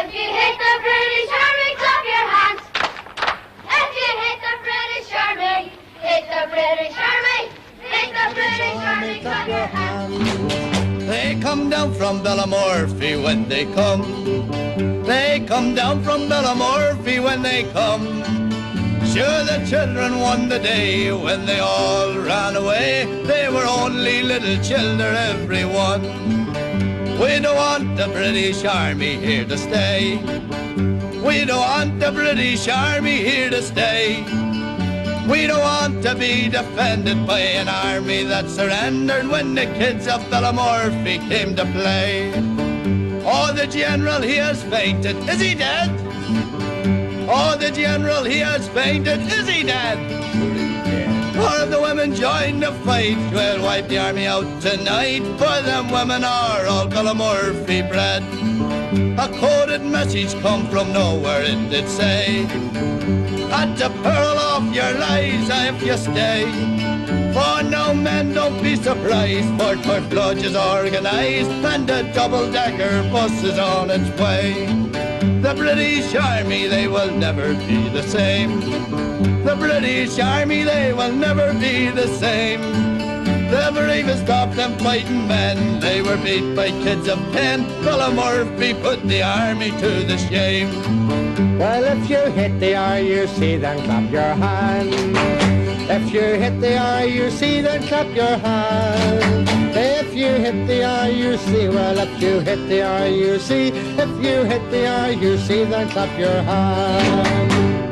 If you hate the British Army, clap your hands. If you hate the British Army, hate the British Army, hate the British Army, clap your hands. They come down from Bellamorphy when they come. They come down from Bellamorphy when they come. Sure, the children won the day when they all ran away. They were only little children, everyone. We don't want the British Army here to stay. We don't want the British Army here to stay. We don't want to be defended by an army that surrendered when the kids of Bellamorphy came to play. Oh, the general, he has fainted. Is he dead? Oh, the general, he has fainted. Is he dead? Or have the women joined the fight? We'll wipe the army out tonight, for them women are all Bellamorphy bred. A coded message come from nowhere, it did say, at the peril of your lives if you stay. For now, men, don't be surprised, for Turf Lodge is organised, and the double-decker bus is on its way. The British Army, they will never be the same. The British Army, they will never be the same. The bravest of them fighting men, they were beat by kids of 10. Bellamorphy put the army to the shame. Well, if you hit the RUC, then clap your hands. If you hit the RUC, then clap your hands. If you hit the RUC, well, if you hit the RUC, if you hit the RUC, then clap your hands.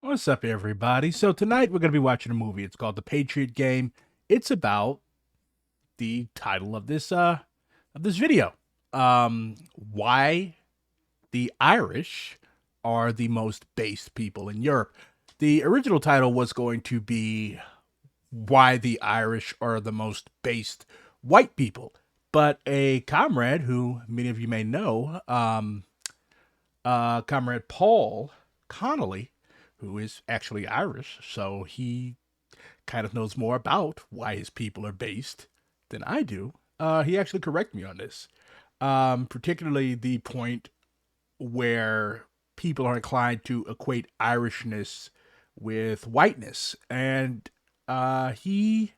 What's up, everybody? So tonight we're going to be watching a movie. It's called The Patriot Game. It's about the title of this video. Why the Irish are the most based people in Europe. The original title was going to be Why the Irish are the most based white people. But a comrade who many of you may know, Comrade Paul Connolly, who is actually Irish, so he kind of knows more about why his people are based than I do. He actually corrected me on this, particularly the point where people are inclined to equate Irishness with whiteness. And he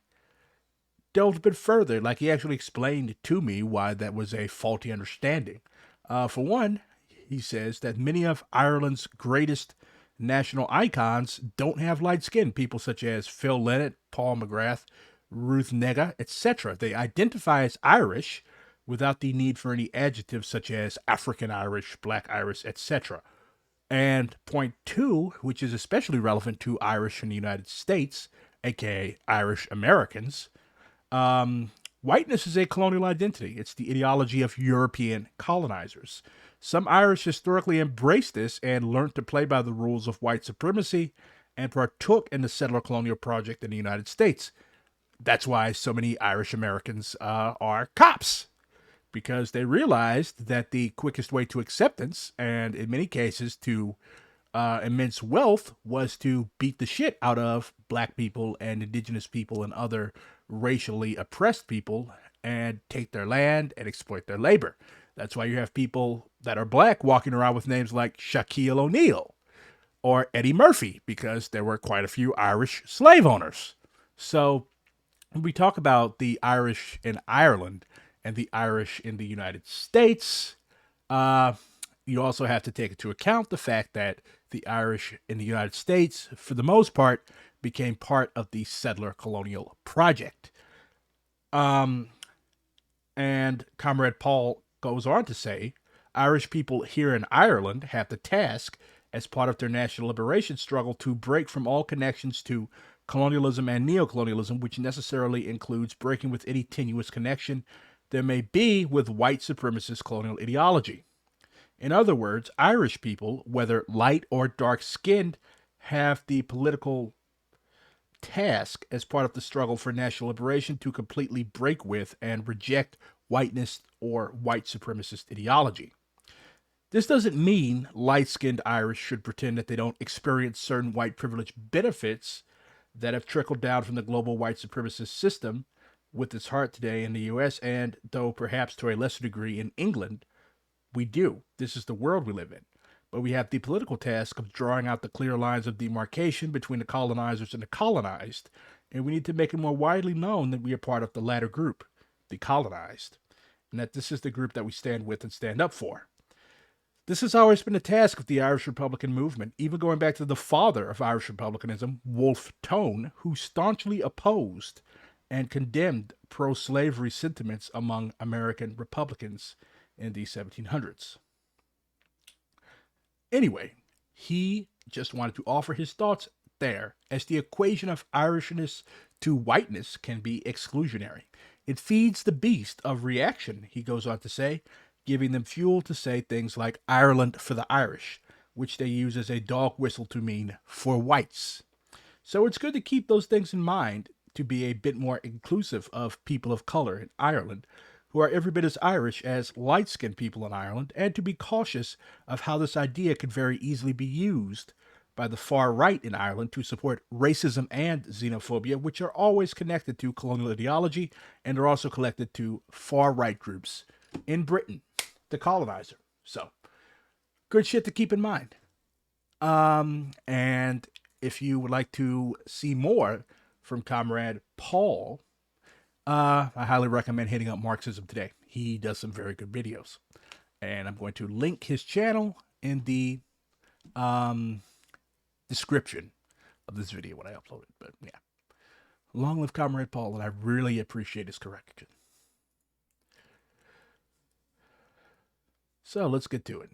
delved a bit further. Like, he actually explained to me why that was a faulty understanding. For one, he says that many of Ireland's greatest national icons don't have light skin. People such as Phil Lynott, Paul McGrath, Ruth Negga, etc. They identify as Irish without the need for any adjectives such as African Irish, Black Irish, etc. And point two, which is especially relevant to Irish in the United States, aka Irish Americans, whiteness is a colonial identity. It's the ideology of European colonizers. Some Irish historically embraced this and learned to play by the rules of white supremacy and partook in the settler colonial project in the United States. That's why so many Irish Americans are cops, because they realized that the quickest way to acceptance, and in many cases to immense wealth, was to beat the shit out of black people and indigenous people and other racially oppressed people and take their land and exploit their labor. That's why you have people that are black walking around with names like Shaquille O'Neal or Eddie Murphy, because there were quite a few Irish slave owners. So when we talk about the Irish in Ireland and the Irish in the United States, you also have to take into account the fact that the Irish in the United States, for the most part, became part of the settler colonial project. And Comrade Paul goes on to say, Irish people here in Ireland have the task, as part of their national liberation struggle, to break from all connections to colonialism and neocolonialism, which necessarily includes breaking with any tenuous connection there may be with white supremacist colonial ideology. In other words, Irish people, whether light or dark-skinned, have the political task, as part of the struggle for national liberation, to completely break with and reject whiteness or white supremacist ideology. This doesn't mean light-skinned Irish should pretend that they don't experience certain white privilege benefits that have trickled down from the global white supremacist system with its heart today in the U.S. and, though perhaps to a lesser degree in England, we do. This is the world we live in. But we have the political task of drawing out the clear lines of demarcation between the colonizers and the colonized, and we need to make it more widely known that we are part of the latter group, the colonized, and that this is the group that we stand with and stand up for. This has always been the task of the Irish Republican movement, even going back to the father of Irish Republicanism, Wolfe Tone, who staunchly opposed and condemned pro-slavery sentiments among American Republicans in the 1700s. Anyway, he just wanted to offer his thoughts there, as the equation of Irishness to whiteness can be exclusionary. It feeds the beast of reaction, he goes on to say, giving them fuel to say things like Ireland for the Irish, which they use as a dog whistle to mean for whites. So it's good to keep those things in mind, to be a bit more inclusive of people of color in Ireland, who are every bit as Irish as light-skinned people in Ireland, and to be cautious of how this idea could very easily be used by the far right in Ireland to support racism and xenophobia, which are always connected to colonial ideology and are also connected to far right groups in Britain, the colonizer. So, good shit to keep in mind. And if you would like to see more from Comrade Paul, I highly recommend hitting up Marxism Today. He does some very good videos. And I'm going to link his channel in the description of this video when I upload it. But yeah, long live Comrade Paul, and I really appreciate his correction. So let's get to it.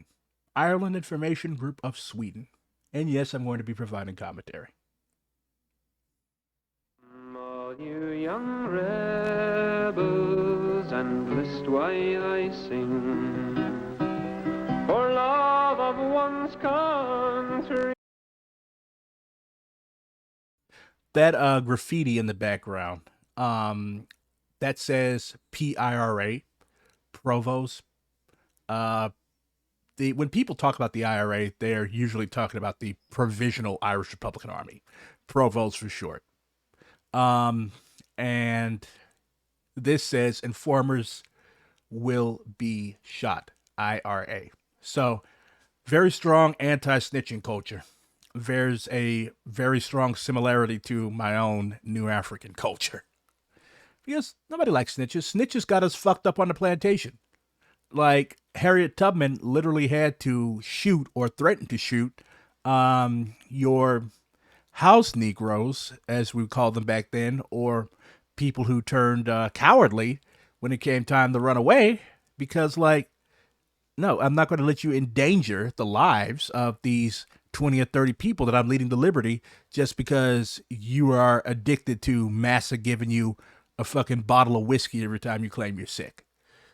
Ireland Information Group of Sweden. And yes, I'm going to be providing commentary. All you young rebels, and list while I sing, for love of one's country. That graffiti in the background, that says PIRA, Provost. When people talk about the IRA, they're usually talking about the Provisional Irish Republican Army, Provost for short. And this says informers will be shot, IRA. So very strong anti-snitching culture. There's a very strong similarity to my own New African culture. Because nobody likes snitches. Snitches got us fucked up on the plantation. Like, Harriet Tubman literally had to shoot or threaten to shoot your house Negroes, as we called them back then, or people who turned cowardly when it came time to run away, because, like, no, I'm not going to let you endanger the lives of these 20 or 30 people that I'm leading to liberty just because you are addicted to massa giving you a fucking bottle of whiskey every time you claim you're sick.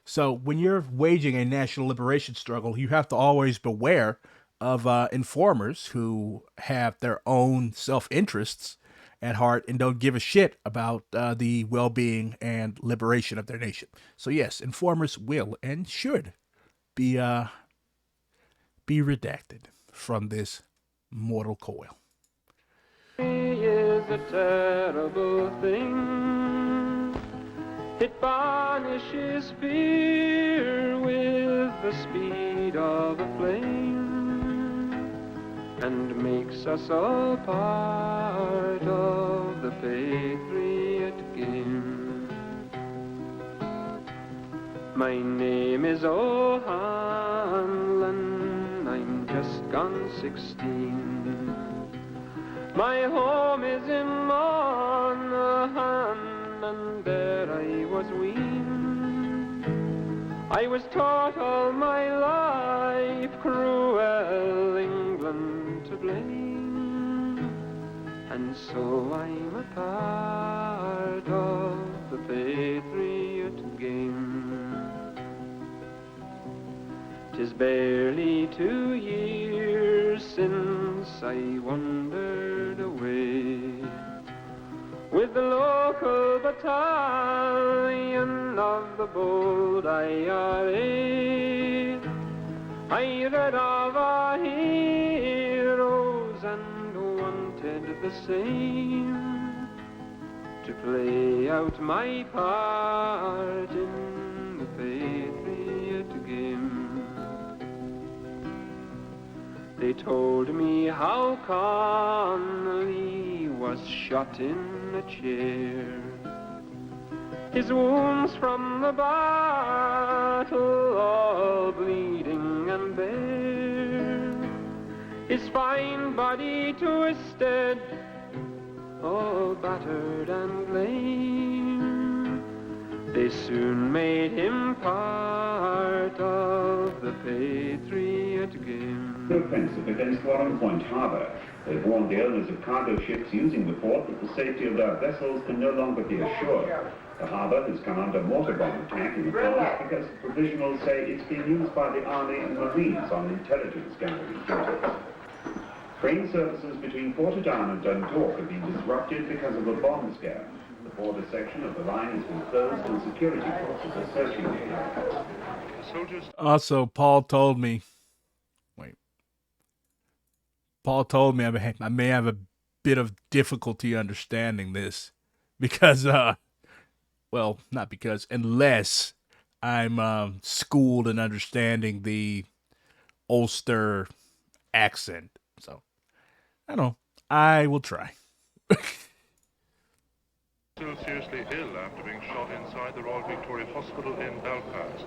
So when you're waging a national liberation struggle, you have to always beware of informers who have their own self-interests at heart and don't give a shit about the well-being and liberation of their nation. So yes, informers will and should be redacted from this mortal coil. Is a terrible thing. It banishes fear with the speed of a flame, and makes us all part of the Patriot game. My name is O'Hanlon, I'm just gone 16. My home is in Monaghan, and there I was weaned. I was taught all my life cruel England to blame, and so I'm a part of the Patriot game. 'Tis barely 2 years since I wandered away with the local battalion of the bold IRA. I read of our heroes and wanted the same, to play out my part in the Patriot game. They told me how Connolly was shot in a chair, his wounds from the battle all bleeding and bare, his fine body twisted, all battered and lame. They soon made him part of the Patriot game. Offensive against Warren Point Harbour. They've warned the owners of cargo ships using the port that the safety of their vessels can no longer be assured. The harbour has come under mortar bomb attack in the past because the provisionals say it's been used by the Army and Marines on intelligence gathering duties. Train services between Portadown and Dundalk have been disrupted because of a bomb scare. The border section of the line has been closed and security forces are searching the area. Also, Paul told me I may have a bit of difficulty understanding this because, well, not because, unless I'm schooled in understanding the Ulster accent. So, I don't know. I will try. Still seriously ill after being shot inside the Royal Victoria Hospital in Belfast.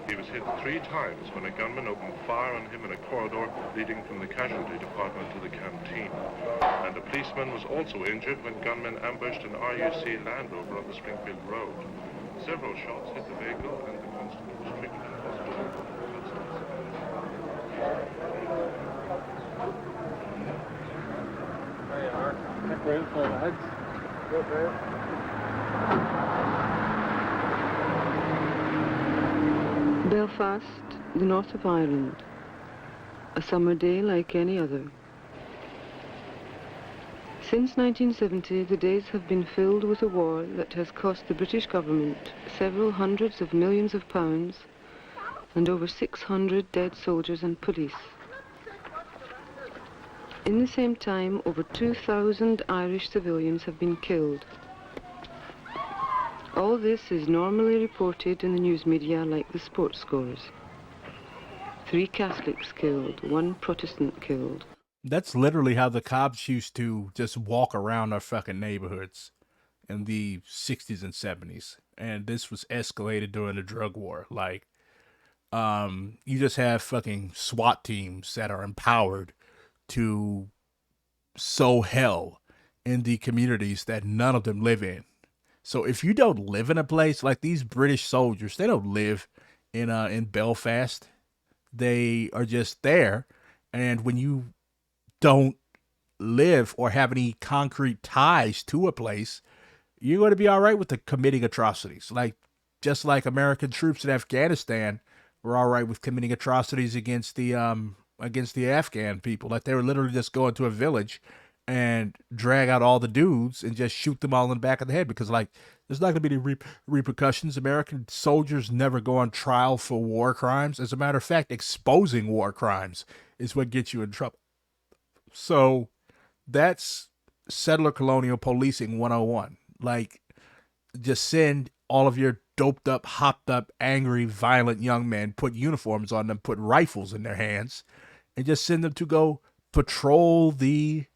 He was hit 3 times when a gunman opened fire on him in a corridor leading from the casualty department to the canteen. And a policeman was also injured when gunmen ambushed an RUC Land Rover on the Springfield Road. Several shots hit the vehicle and the constable was treated in hospital. There you are. Check round for the heads. Go for it. Belfast, the north of Ireland. A summer day like any other. Since 1970, the days have been filled with a war that has cost the British government several hundreds of millions of pounds and over 600 dead soldiers and police. In the same time, over 2,000 Irish civilians have been killed. All this is normally reported in the news media like the sports scores. 3 Catholics killed, 1 Protestant killed. That's literally how the cops used to just walk around our fucking neighborhoods in the 60s and 70s. And this was escalated during the drug war. Like, you just have fucking SWAT teams that are empowered to sow hell in the communities that none of them live in. So if you don't live in a place like these British soldiers, they don't live in Belfast. They are just there. And when you don't live or have any concrete ties to a place, you're going to be all right with the committing atrocities. Like, just like American troops in Afghanistan were all right with committing atrocities against the Afghan people. Like, they were literally just going to a village and drag out all the dudes and just shoot them all in the back of the head because, like, there's not going to be any repercussions. American soldiers never go on trial for war crimes. As a matter of fact, exposing war crimes is what gets you in trouble. So that's settler colonial policing 101. Like, just send all of your doped up, hopped up, angry, violent young men, put uniforms on them, put rifles in their hands, and just send them to go patrol the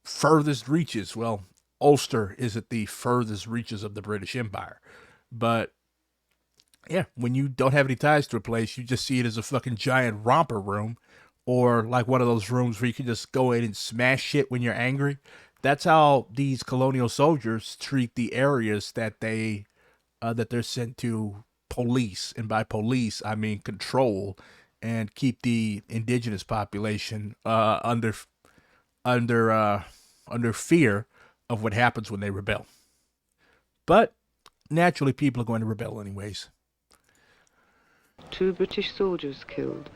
furthest reaches. Well, Ulster is at the furthest reaches of the British Empire. But yeah, when you don't have any ties to a place, you just see it as a fucking giant romper room, or like one of those rooms where you can just go in and smash shit when you're angry. That's how these colonial soldiers treat the areas that they're sent to police. And by police, I mean control and keep the indigenous population under fear of what happens when they rebel. But naturally, people are going to rebel anyways. 2 British soldiers killed.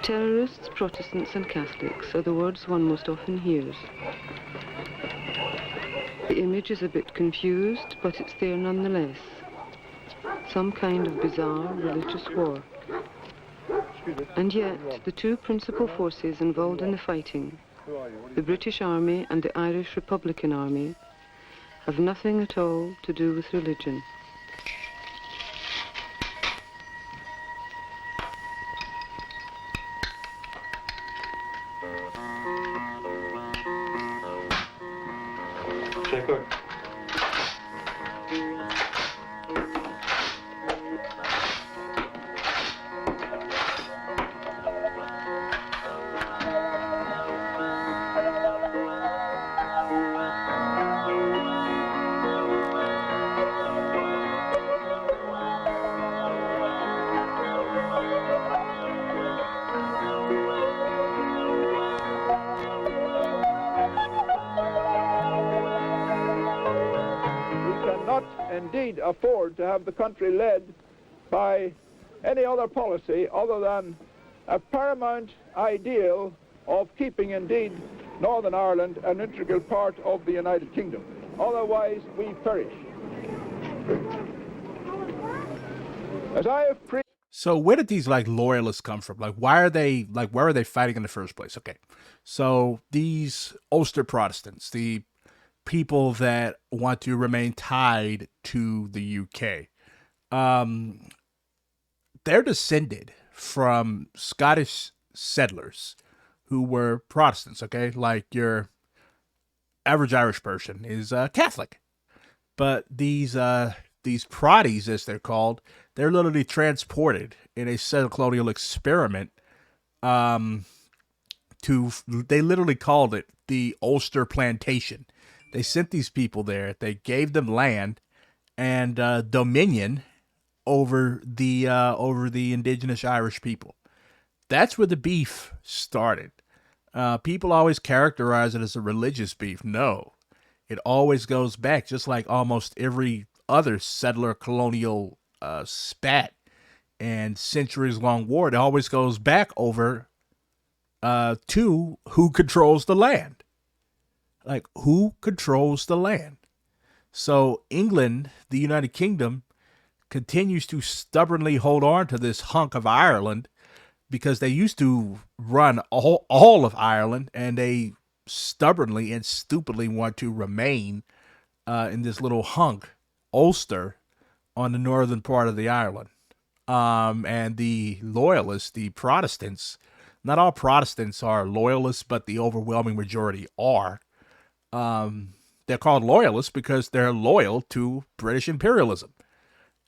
Terrorists, Protestants and Catholics are the words one most often hears. The image is a bit confused, but it's there nonetheless. some kind of bizarre religious war. And yet, the two principal forces involved in the fighting, the British Army and the Irish Republican Army, have nothing at all to do with religion. Indeed afford to have the country led by any other policy other than a paramount ideal of keeping indeed Northern Ireland an integral part of the United Kingdom. Otherwise we perish. As I have So where did these like loyalists come from? Like why are they where are they fighting in the first place? Okay. So these Ulster Protestants, the people that want to remain tied to the UK. They're descended from Scottish settlers who were Protestants, okay? Like your average Irish person is Catholic. But these Protties, as they're called, they're literally transported in a settler colonial experiment they literally called it the Ulster Plantation. They sent these people there. They gave them land and dominion over the indigenous Irish people. That's where the beef started. People always characterize it as a religious beef. No, it always goes back, just like almost every other settler colonial spat and centuries-long war. It always goes back over to who controls the land. Like, who controls the land? So England, the United Kingdom, continues to stubbornly hold on to this hunk of Ireland because they used to run all of Ireland, and they stubbornly and stupidly want to remain in this little hunk, Ulster, on the northern part of the island. And the loyalists, the Protestants, not all Protestants are loyalists, but the overwhelming majority are. They're called loyalists because they're loyal to British imperialism.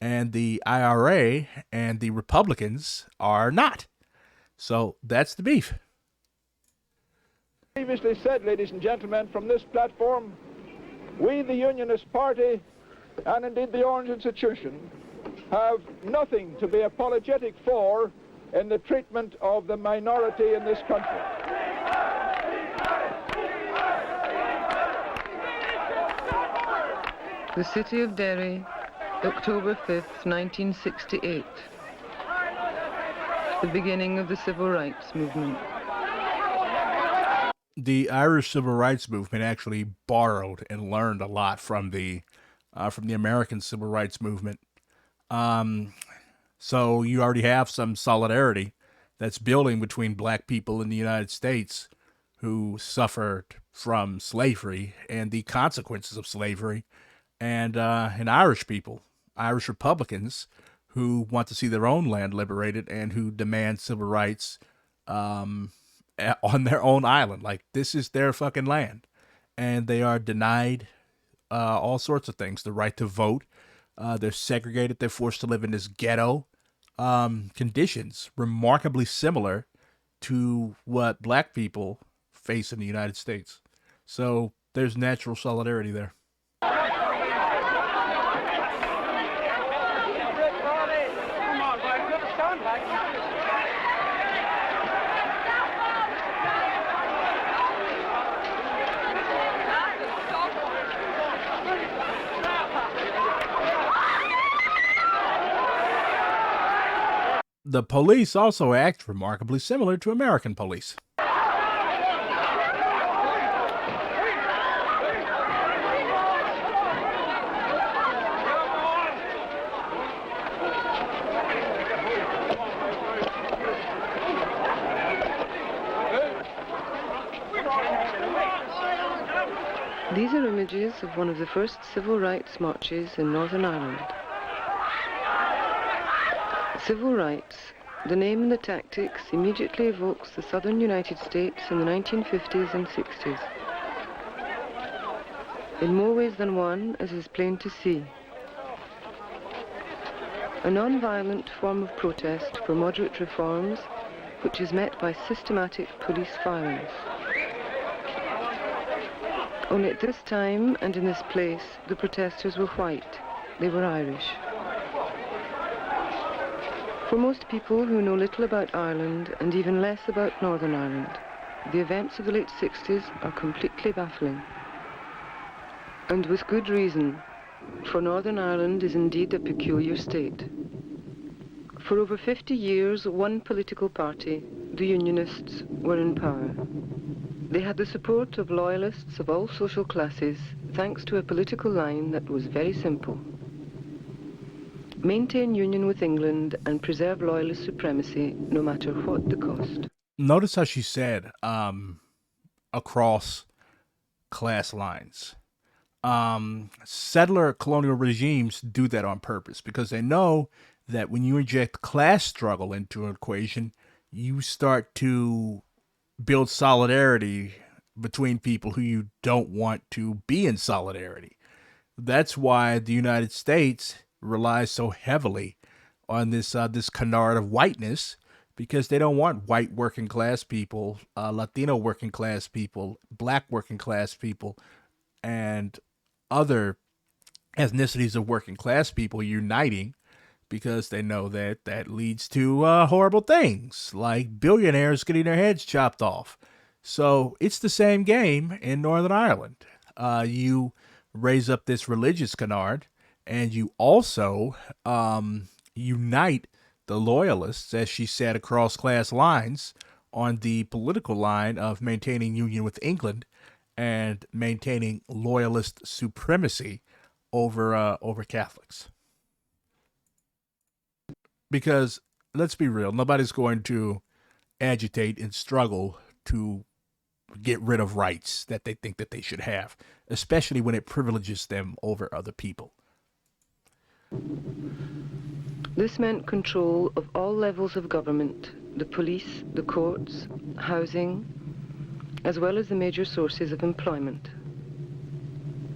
And the IRA and the Republicans are not. So that's the beef. Previously said, ladies and gentlemen, from this platform, we, the Unionist Party, and indeed the Orange Institution, have nothing to be apologetic for in the treatment of the minority in this country. The city of Derry, October 5th, 1968. The beginning of the Civil Rights Movement. The Irish Civil Rights Movement actually borrowed and learned a lot from the American Civil Rights Movement. So you already have some solidarity that's building between black people in the United States who suffered from slavery and the consequences of slavery, and Irish people, Irish Republicans, who want to see their own land liberated and who demand civil rights on their own island. Like, this is their fucking land. And they are denied all sorts of things. The right to vote. They're segregated. They're forced to live in this ghetto. Conditions remarkably similar to what black people face in the United States. So there's natural solidarity there. The police also act remarkably similar to American police. These are images of one of the first civil rights marches in Northern Ireland. Civil rights, the name and the tactics, immediately evokes the southern United States in the 1950s and 60s. In more ways than one, as is plain to see. A non-violent form of protest for moderate reforms, which is met by systematic police violence. Only at this time and in this place, the protesters were white. They were Irish. For most people who know little about Ireland and even less about Northern Ireland, the events of the late 60s are completely baffling. And with good reason, for Northern Ireland is indeed a peculiar state. For over 50 years, one political party, the Unionists, were in power. They had the support of loyalists of all social classes, thanks to a political line that was very simple. Maintain union with England and preserve loyalist supremacy, no matter what the cost. Notice how she said, across class lines. Settler colonial regimes do that on purpose because they know that when you inject class struggle into an equation, you start to build solidarity between people who you don't want to be in solidarity. That's why the United States relies so heavily on this canard of whiteness, because they don't want white working class people, Latino working class people, black working class people, and other ethnicities of working class people uniting, because they know that that leads to horrible things like billionaires getting their heads chopped off. So it's the same game in Northern Ireland. You raise up this religious canard, and you also unite the loyalists, as she said, across class lines on the political line of maintaining union with England and maintaining loyalist supremacy over Catholics. Because let's be real, nobody's going to agitate and struggle to get rid of rights that they think that they should have, especially when it privileges them over other people. This meant control of all levels of government, the police, the courts, housing, as well as the major sources of employment.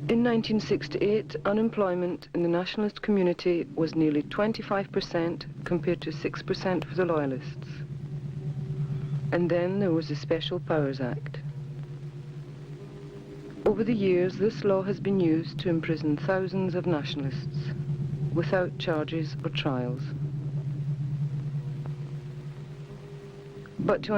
In 1968, unemployment in the nationalist community was nearly 25% compared to 6% for the loyalists. And then there was the Special Powers Act. Over the years, this law has been used to imprison thousands of nationalists without charges or trials. But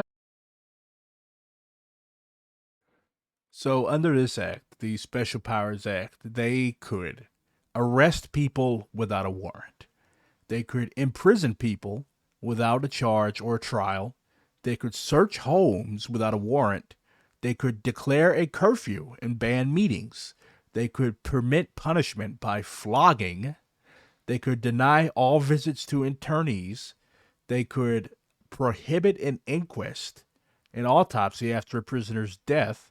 So under this act, the Special Powers Act, they could arrest people without a warrant. They could imprison people without a charge or a trial. They could search homes without a warrant. They could declare a curfew and ban meetings. They could permit punishment by flogging. They could deny all visits to internees. They could prohibit an inquest, an autopsy after a prisoner's death.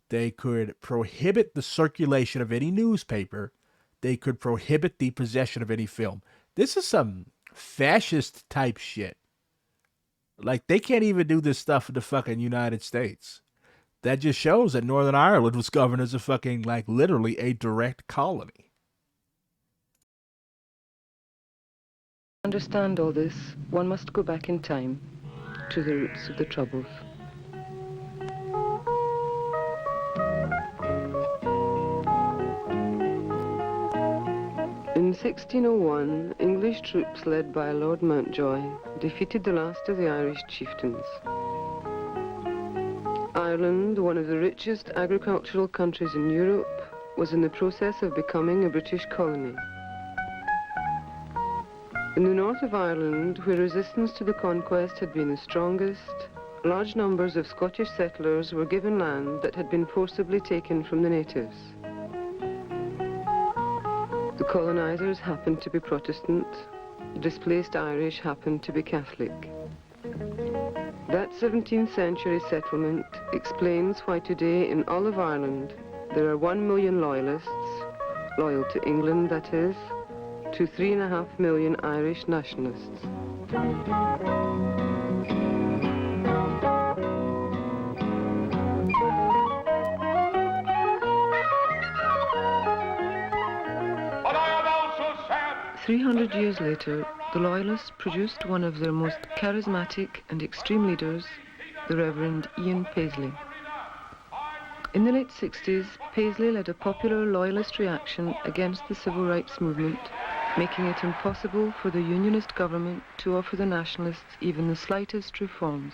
They could prohibit the circulation of any newspaper. They could prohibit the possession of any film. This is some fascist type shit. Like, they can't even do this stuff in the fucking United States. That just shows that Northern Ireland was governed as a fucking, like, literally a direct colony. to understand all this, one must go back in time to the roots of the Troubles. In 1601, English troops led by Lord Mountjoy defeated the last of the Irish chieftains. Ireland, one of the richest agricultural countries in Europe, was in the process of becoming a British colony. In the north of Ireland, where resistance to the conquest had been the strongest, large numbers of Scottish settlers were given land that had been forcibly taken from the natives. The colonizers happened to be Protestant, the displaced Irish happened to be Catholic. That 17th century settlement explains why today in all of Ireland there are 1 million loyalists, loyal to England that is, to 3.5 million Irish nationalists. 300 years later, the Loyalists produced one of their most charismatic and extreme leaders, the Reverend Ian Paisley. In the late 60s, Paisley led a popular Loyalist reaction against the Civil Rights Movement, making it impossible for the Unionist government to offer the Nationalists even the slightest reforms.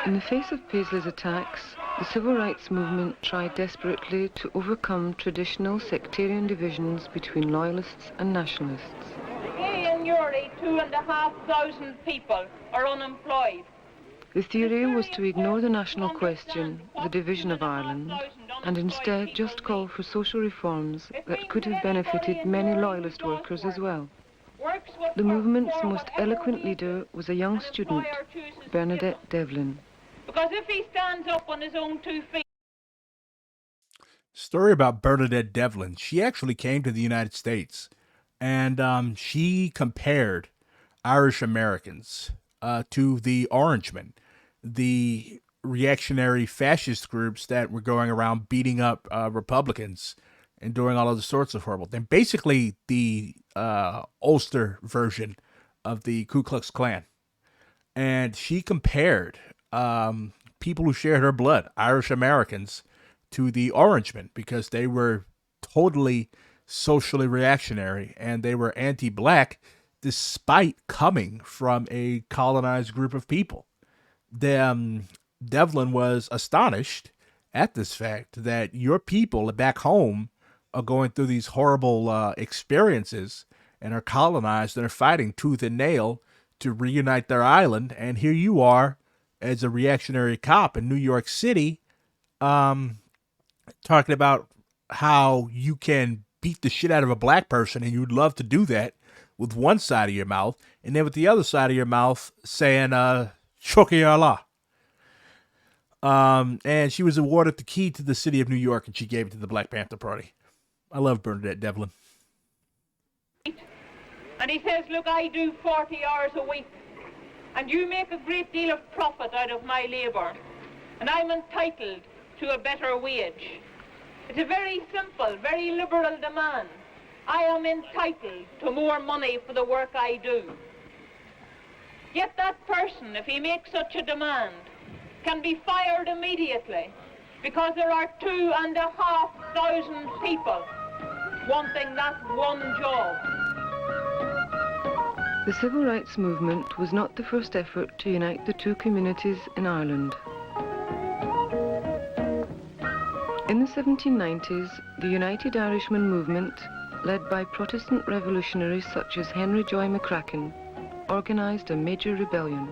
In the face of Paisley's attacks, the Civil Rights Movement tried desperately to overcome traditional sectarian divisions between Loyalists and Nationalists. Here in Uri, 2,500 people are unemployed. The theory was to ignore the national question, the division of Ireland, and instead just call for social reforms that could have benefited many Loyalist workers as well. The movement's most eloquent leader was a young student, Bernadette Devlin. Because if he stands up on his own 2 feet... Story about Bernadette Devlin. She actually came to the United States, and she compared Irish Americans to the Orangemen, the reactionary fascist groups that were going around beating up Republicans and doing all other sorts of horrible things. Basically, the Ulster version of the Ku Klux Klan. And she compared people who shared her blood, Irish Americans, to the Orangemen because they were totally socially reactionary and they were anti-black despite coming from a colonized group of people. Devlin was astonished at this fact that your people back home are going through these horrible experiences and are colonized and are fighting tooth and nail to reunite their island. And here you are as a reactionary cop in New York City talking about how you can beat the shit out of a black person and you'd love to do that with one side of your mouth and then with the other side of your mouth saying, Shukri Allah. And she was awarded the key to the city of New York and she gave it to the Black Panther Party. I love Bernadette Devlin. And he says, look, I do 40 hours a week, and you make a great deal of profit out of my labour, and I'm entitled to a better wage. It's a very simple, very liberal demand. I am entitled to more money for the work I do. Yet that person, if he makes such a demand, can be fired immediately because there are 2,500 people wanting that one job. The Civil Rights Movement was not the first effort to unite the two communities in Ireland. In the 1790s, the United Irishmen movement, led by Protestant revolutionaries such as Henry Joy McCracken, organised a major rebellion.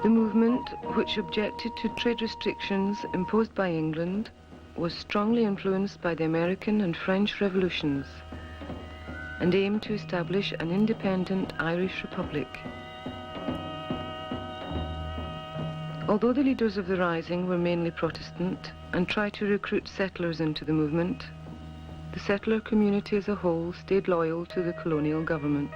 The movement, which objected to trade restrictions imposed by England, was strongly influenced by the American and French revolutions and aimed to establish an independent Irish republic. Although the leaders of the rising were mainly Protestant and tried to recruit settlers into the movement, the settler community as a whole stayed loyal to the colonial government.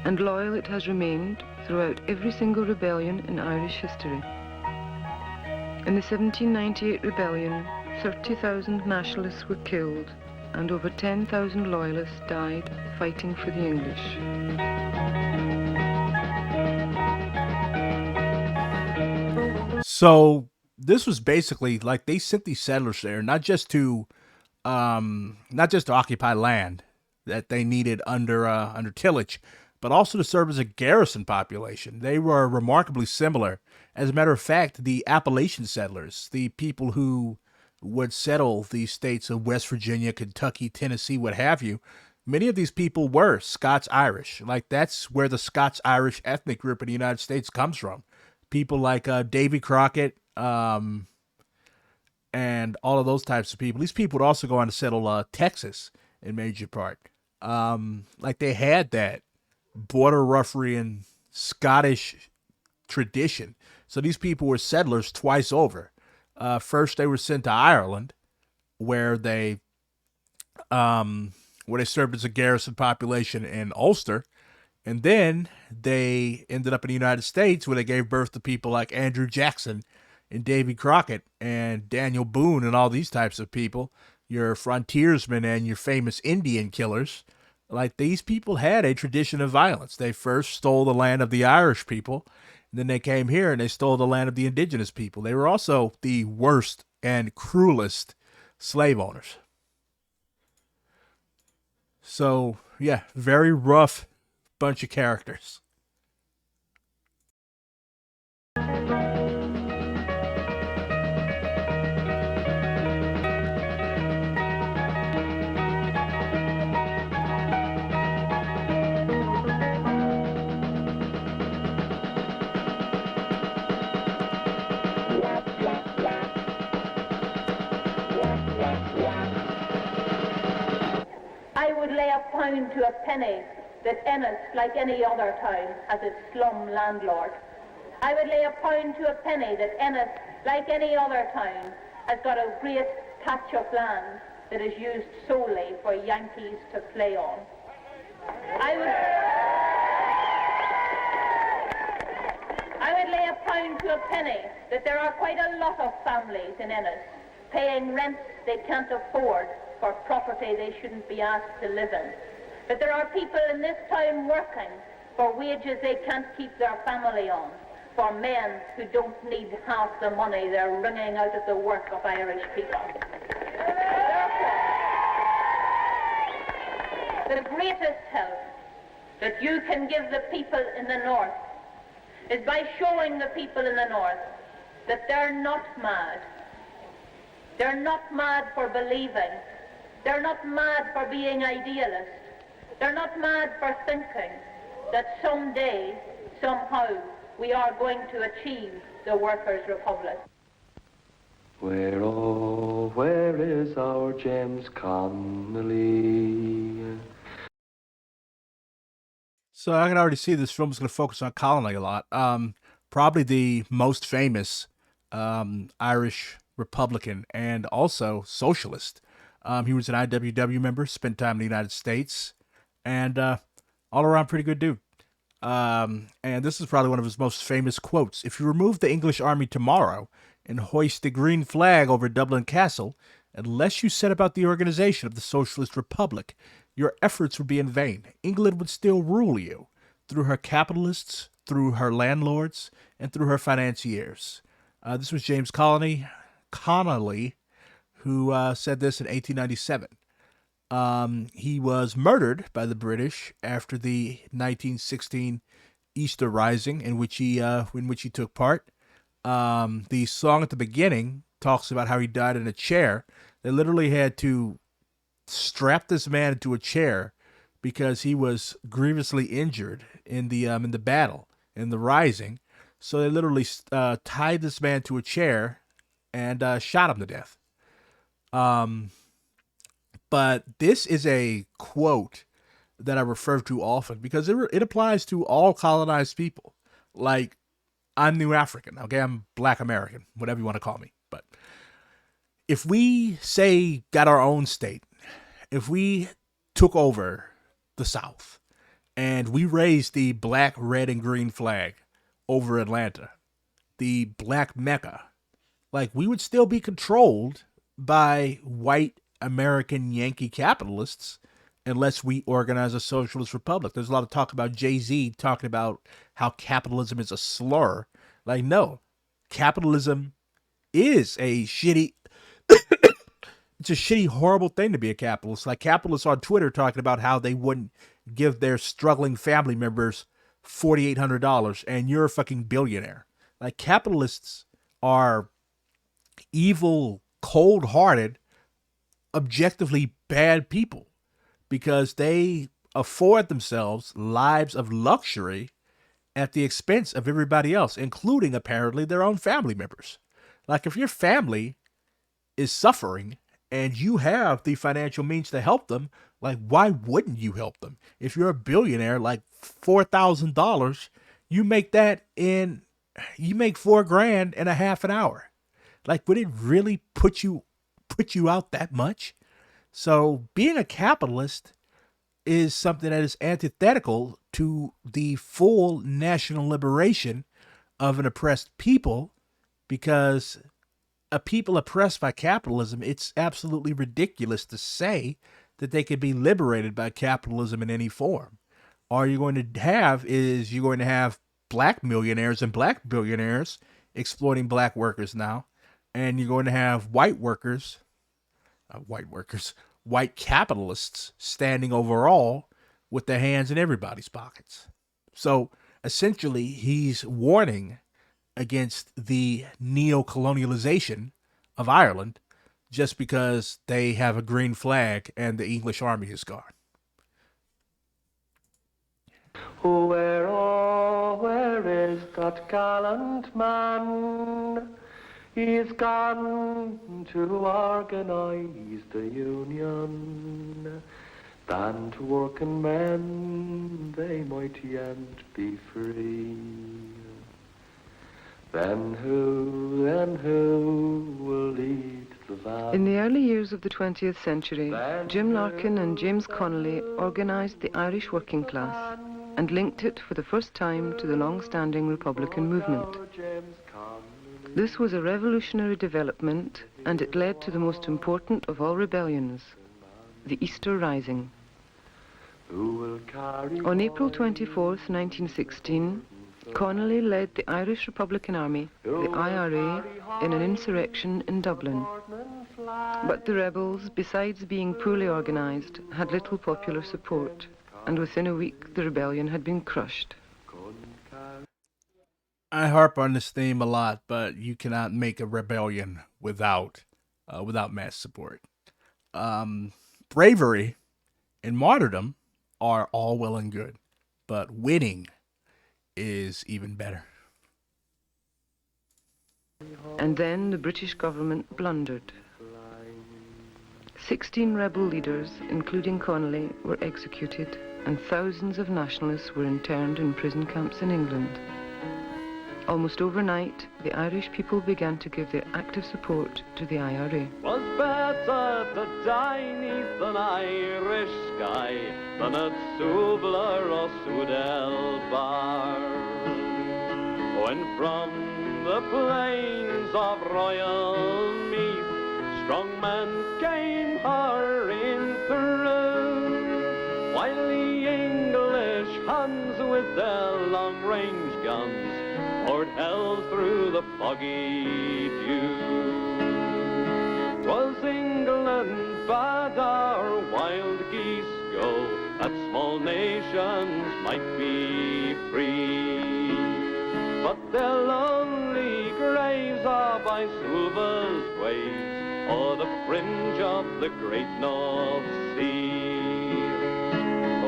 And loyal it has remained throughout every single rebellion in Irish history. In the 1798 rebellion, 30,000 nationalists were killed and over 10,000 loyalists died fighting for the English. So this was basically like they sent these settlers there, not just to occupy land that they needed under tillage, but also to serve as a garrison population. They were remarkably similar. As a matter of fact, the Appalachian settlers, the people who would settle these states of West Virginia, Kentucky, Tennessee, what have you, many of these people were Scots-Irish. Like, that's where the Scots-Irish ethnic group in the United States comes from. People like Davy Crockett, and all of those types of people. These people would also go on to settle Texas in major part. Like, they had that border ruffian Scottish tradition. So these people were settlers twice over. First, they were sent to Ireland, where they served as a garrison population in Ulster. And then they ended up in the United States, where they gave birth to people like Andrew Jackson and Davy Crockett and Daniel Boone and all these types of people, your frontiersmen and your famous Indian killers. Like, these people had a tradition of violence. They first stole the land of the Irish people, and then they came here and they stole the land of the indigenous people. They were also the worst and cruelest slave owners. So, yeah, very rough bunch of characters. I would lay a pound to a penny that Ennis, like any other town, has its slum landlord. I would lay a pound to a penny that Ennis, like any other town, has got a great patch of land that is used solely for Yankees to play on. I would lay a pound to a penny that there are quite a lot of families in Ennis paying rents they can't afford for property they shouldn't be asked to live in. But there are people in this town working for wages they can't keep their family on, for men who don't need half the money they're wringing out of the work of Irish people. The greatest help that you can give the people in the north is by showing the people in the north that they're not mad. They're not mad for believing. They're not mad for being idealists. They're not mad for thinking that someday, somehow, we are going to achieve the Workers' Republic. Where, oh, where is our James Connolly? So I can already see this film is going to focus on Colonial a lot. Probably the most famous Irish Republican and also socialist. He was an IWW member, spent time in the United States, and all around pretty good dude. And this is probably one of his most famous quotes. If you remove the English army tomorrow and hoist the green flag over Dublin Castle, unless you set about the organization of the Socialist Republic, your efforts would be in vain. England would still rule you through her capitalists, through her landlords, and through her financiers. This was James Connolly, who said this in 1897. He was murdered by the British after the 1916 Easter Rising, in which he took part. The song at the beginning talks about how he died in a chair. They literally had to strap this man into a chair because he was grievously injured in the battle, in the Rising. So they literally tied this man to a chair and shot him to death. But this is a quote that I refer to often because it applies to all colonized people. Like, I'm New African, okay? I'm Black American, whatever you want to call me. But if we, say, got our own state, if we took over the South and we raised the black, red, and green flag over Atlanta, the Black Mecca, like, we would still be controlled by white American Yankee capitalists unless we organize a socialist republic. There's a lot of talk about Jay-Z talking about how capitalism is a slur. Like, no, capitalism is a shitty, it's a shitty, horrible thing to be a capitalist. Like, capitalists on Twitter talking about how they wouldn't give their struggling family members $4,800 and you're a fucking billionaire. Like, capitalists are evil cold-hearted, objectively bad people, because they afford themselves lives of luxury at the expense of everybody else, including apparently their own family members. Like, if your family is suffering and you have the financial means to help them, like, why wouldn't you help them? If you're a billionaire, like $4,000, you make $4,000 in a half an hour. Like, would it really put you out that much? So being a capitalist is something that is antithetical to the full national liberation of an oppressed people, because a people oppressed by capitalism, it's absolutely ridiculous to say that they could be liberated by capitalism in any form. All you're going to have black millionaires and black billionaires exploiting black workers now, and you're going to have white capitalists standing over all with their hands in everybody's pockets. So essentially, he's warning against the neo-colonialization of Ireland just because they have a green flag and the English army is gone. Where is that gallant man? He's gone to organize the union. Stand working men, they might yet be free. Then who will lead the van? In the early years of the 20th century, Jim Larkin and James Connolly organized the Irish working class and linked it for the first time to the long-standing Republican movement. This was a revolutionary development, and it led to the most important of all rebellions, the Easter Rising. On April 24th, 1916, Connolly led the Irish Republican Army, the IRA, in an insurrection in Dublin. But the rebels, besides being poorly organized, had little popular support, and within a week the rebellion had been crushed. I harp on this theme a lot, but you cannot make a rebellion without mass support. Bravery and martyrdom are all well and good, but winning is even better. And then the British government blundered. 16 rebel leaders, including Connolly, were executed, and thousands of nationalists were interned in prison camps in England. Almost overnight, the Irish people began to give their active support to the IRA. Was better to die 'neath an Irish sky than at Suvla or Sudel Bar. When from the plains of Royal Meath strong men came hurrying through, while the English Huns with their long-range guns poured hell through the foggy dew. 'Twas England bade our wild geese go, that small nations might be free. But their lonely graves are by Sulva's waves, o'er the fringe of the great North Sea.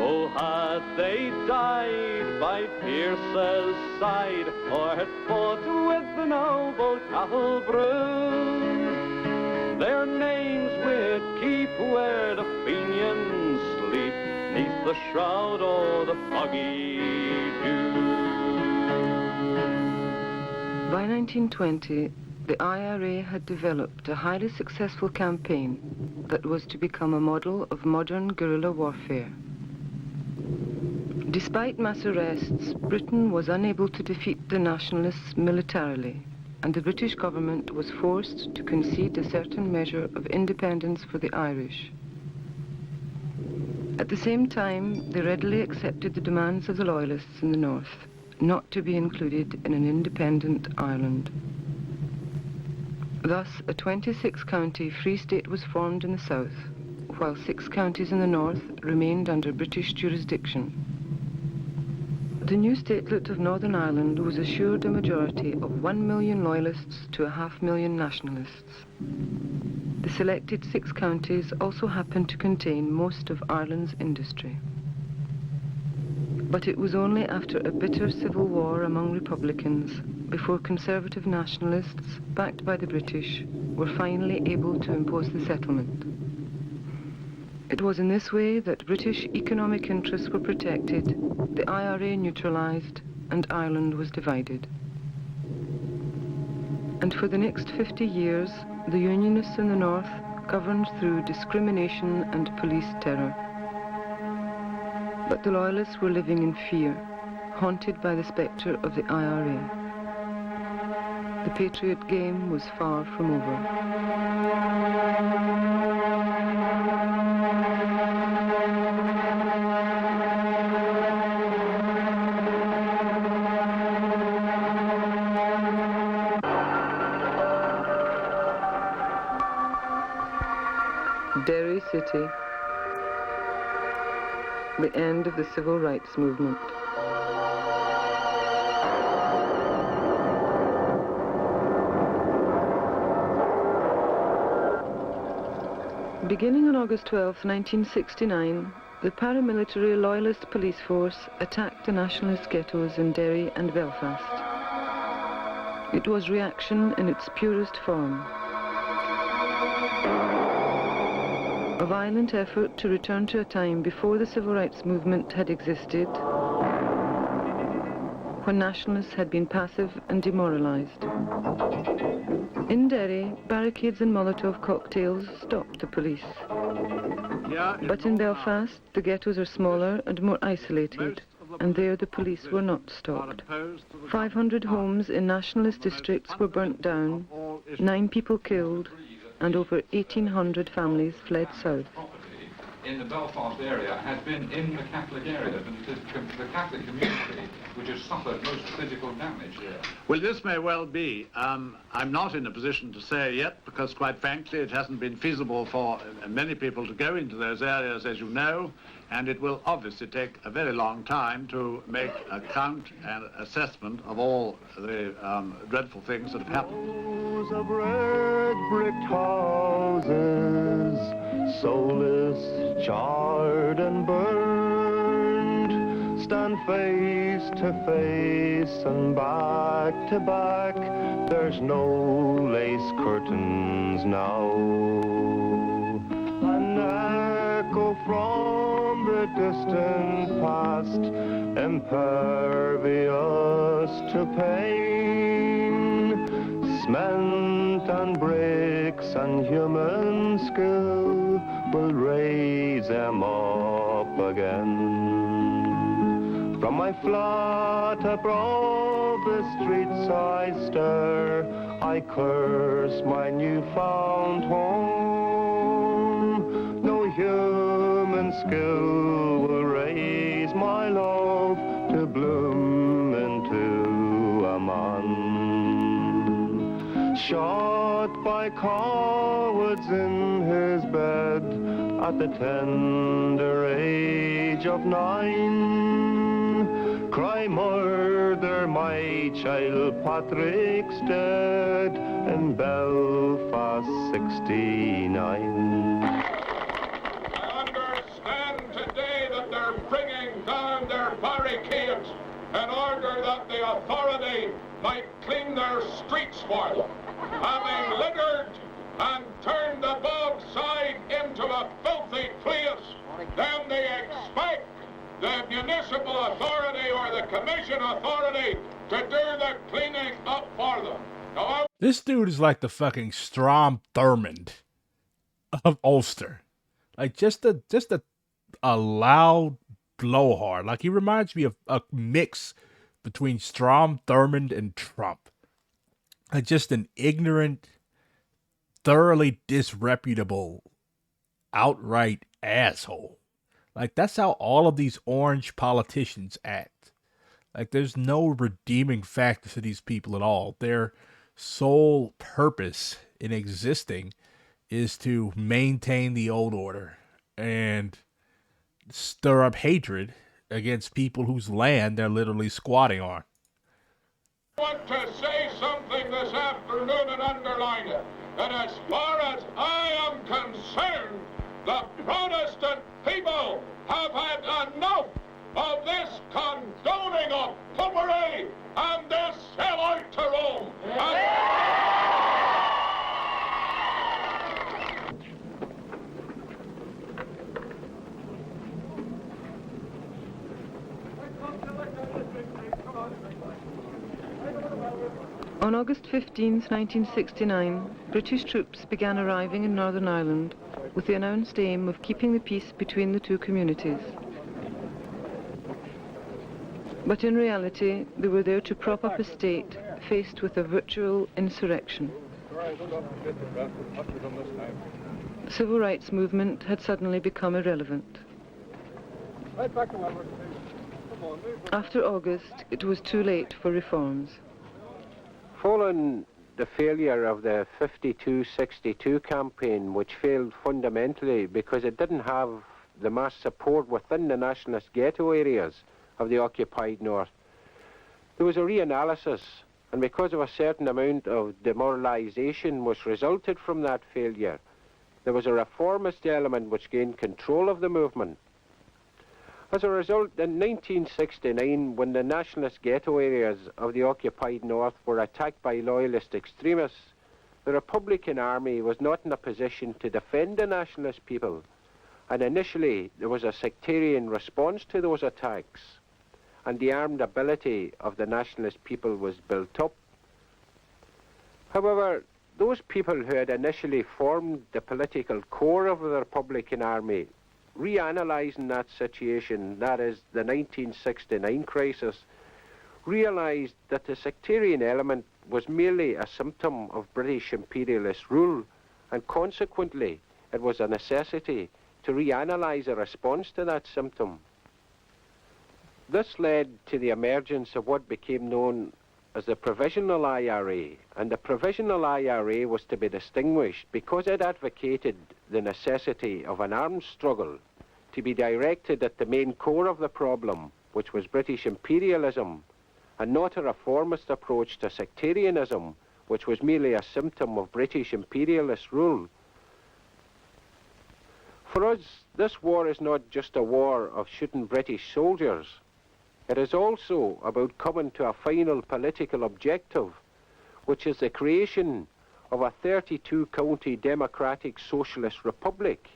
Oh, had they died by Pierce's side, or had fought with the noble Cattlebrew, their names we'd keep where the Fenians sleep, 'neath the shroud or the foggy dew. By 1920, the IRA had developed a highly successful campaign that was to become a model of modern guerrilla warfare. Despite mass arrests, Britain was unable to defeat the nationalists militarily, and the British government was forced to concede a certain measure of independence for the Irish. At the same time, they readily accepted the demands of the Loyalists in the north, not to be included in an independent Ireland. Thus, a 26-county Free State was formed in the south, while 6 counties in the north remained under British jurisdiction. The new statelet of Northern Ireland was assured a majority of 1 million loyalists to 500,000 nationalists. The selected 6 counties also happened to contain most of Ireland's industry. But it was only after a bitter civil war among Republicans before conservative nationalists, backed by the British, were finally able to impose the settlement. It was in this way that British economic interests were protected, the IRA neutralised, and Ireland was divided. And for the next 50 years, the Unionists in the North governed through discrimination and police terror. But the Loyalists were living in fear, haunted by the spectre of the IRA. The Patriot game was far from over. Derry City, the end of the civil rights movement. Beginning on August 12, 1969, the paramilitary Loyalist police force attacked the nationalist ghettos in Derry and Belfast. It was reaction in its purest form. A violent effort to return to a time before the civil rights movement had existed, when nationalists had been passive and demoralized. In Derry, barricades and Molotov cocktails stopped the police. But in Belfast, the ghettos are smaller and more isolated, and there the police were not stopped. 500 homes in nationalist districts were burnt down, 9 people killed, and over 1,800 families fled south. In the Belfast area has been in the Catholic area, the Catholic community which has suffered most physical damage here. Well, this may well be. I'm not in a position to say yet, because quite frankly it hasn't been feasible for many people to go into those areas, as you know, and it will obviously take a very long time to make a count and assessment of all the dreadful things that have happened. Rows of red brick houses, soulless, charred and burned, stand face to face and back to back. There's no lace curtains now. An echo from the distant past, impervious to pain, cement and bricks and human skill will raise them up again. From my flat above the streets I stare, I curse my newfound home. No human skill will raise my love to bloom into a man. Shot by cowards in his bed at the tender age of 9, cry murder, my child Patrick's dead in Belfast 69. I understand today that they're bringing down their barricades in order that the authority might clean their streets for them, having littered and turned the bog side into a filthy place. Then they expect the municipal authority or the commission authority to do the cleaning up for them. Now, This dude is like the fucking Strom Thurmond of Ulster. Like just a loud blowhard. Like he reminds me of a mix between Strom Thurmond and Trump. Like just an ignorant, thoroughly disreputable, outright asshole. Like that's how all of these orange politicians act. Like there's no redeeming factor to these people at all. Their sole purpose in existing is to maintain the old order and stir up hatred against people whose land they're literally squatting on. I want to say something this afternoon and underline it. And as far as I am concerned, the Protestant people have had enough of this condoning of popery and this sell out to Rome. On August 15, 1969, British troops began arriving in Northern Ireland with the announced aim of keeping the peace between the two communities. But in reality, they were there to prop up a state faced with a virtual insurrection. The civil rights movement had suddenly become irrelevant. After August, it was too late for reforms. Following the failure of the 52-62 campaign, which failed fundamentally because it didn't have the mass support within the nationalist ghetto areas of the occupied North, there was a reanalysis, and because of a certain amount of demoralisation which resulted from that failure, there was a reformist element which gained control of the movement. As a result, in 1969, when the nationalist ghetto areas of the occupied North were attacked by loyalist extremists, the Republican Army was not in a position to defend the nationalist people, and initially there was a sectarian response to those attacks, and the armed ability of the nationalist people was built up. However, those people who had initially formed the political core of the Republican Army, reanalysing that situation, that is the 1969 crisis, realised that the sectarian element was merely a symptom of British imperialist rule, and consequently it was a necessity to reanalyse a response to that symptom. This led to the emergence of what became known as the Provisional IRA, and the Provisional IRA was to be distinguished because it advocated the necessity of an armed struggle to be directed at the main core of the problem, which was British imperialism, and not a reformist approach to sectarianism, which was merely a symptom of British imperialist rule. For us, this war is not just a war of shooting British soldiers. It is also about coming to a final political objective, which is the creation of a 32-county democratic socialist republic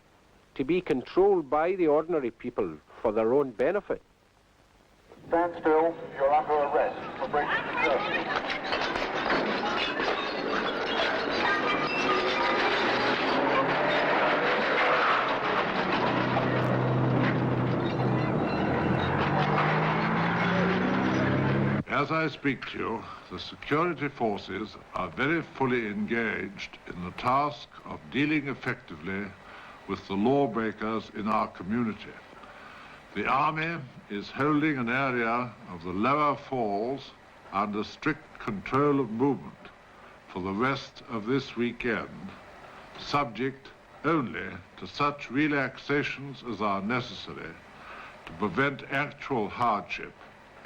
to be controlled by the ordinary people for their own benefit. Stand still, you're under arrest for breaking security. As I speak to you, the security forces are very fully engaged in the task of dealing effectively with the lawbreakers in our community. The army is holding an area of the lower falls under strict control of movement for the rest of this weekend, subject only to such relaxations as are necessary to prevent actual hardship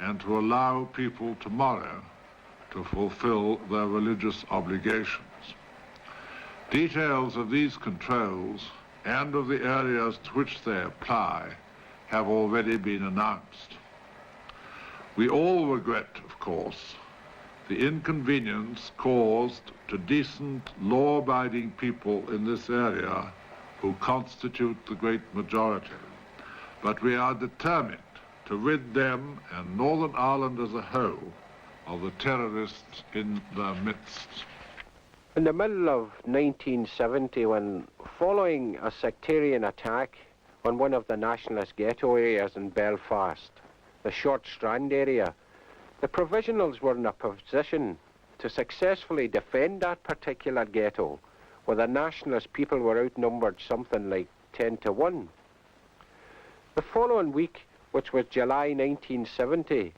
and to allow people tomorrow to fulfill their religious obligations. Details of these controls and of the areas to which they apply have already been announced. We all regret, of course, the inconvenience caused to decent, law-abiding people in this area who constitute the great majority, but we are determined to rid them and Northern Ireland as a whole of the terrorists in their midst. In the middle of 1970, when following a sectarian attack on one of the nationalist ghetto areas in Belfast, the Short Strand area, the Provisionals were in a position to successfully defend that particular ghetto, where the nationalist people were outnumbered something like 10-1. The following week, which was July 1970,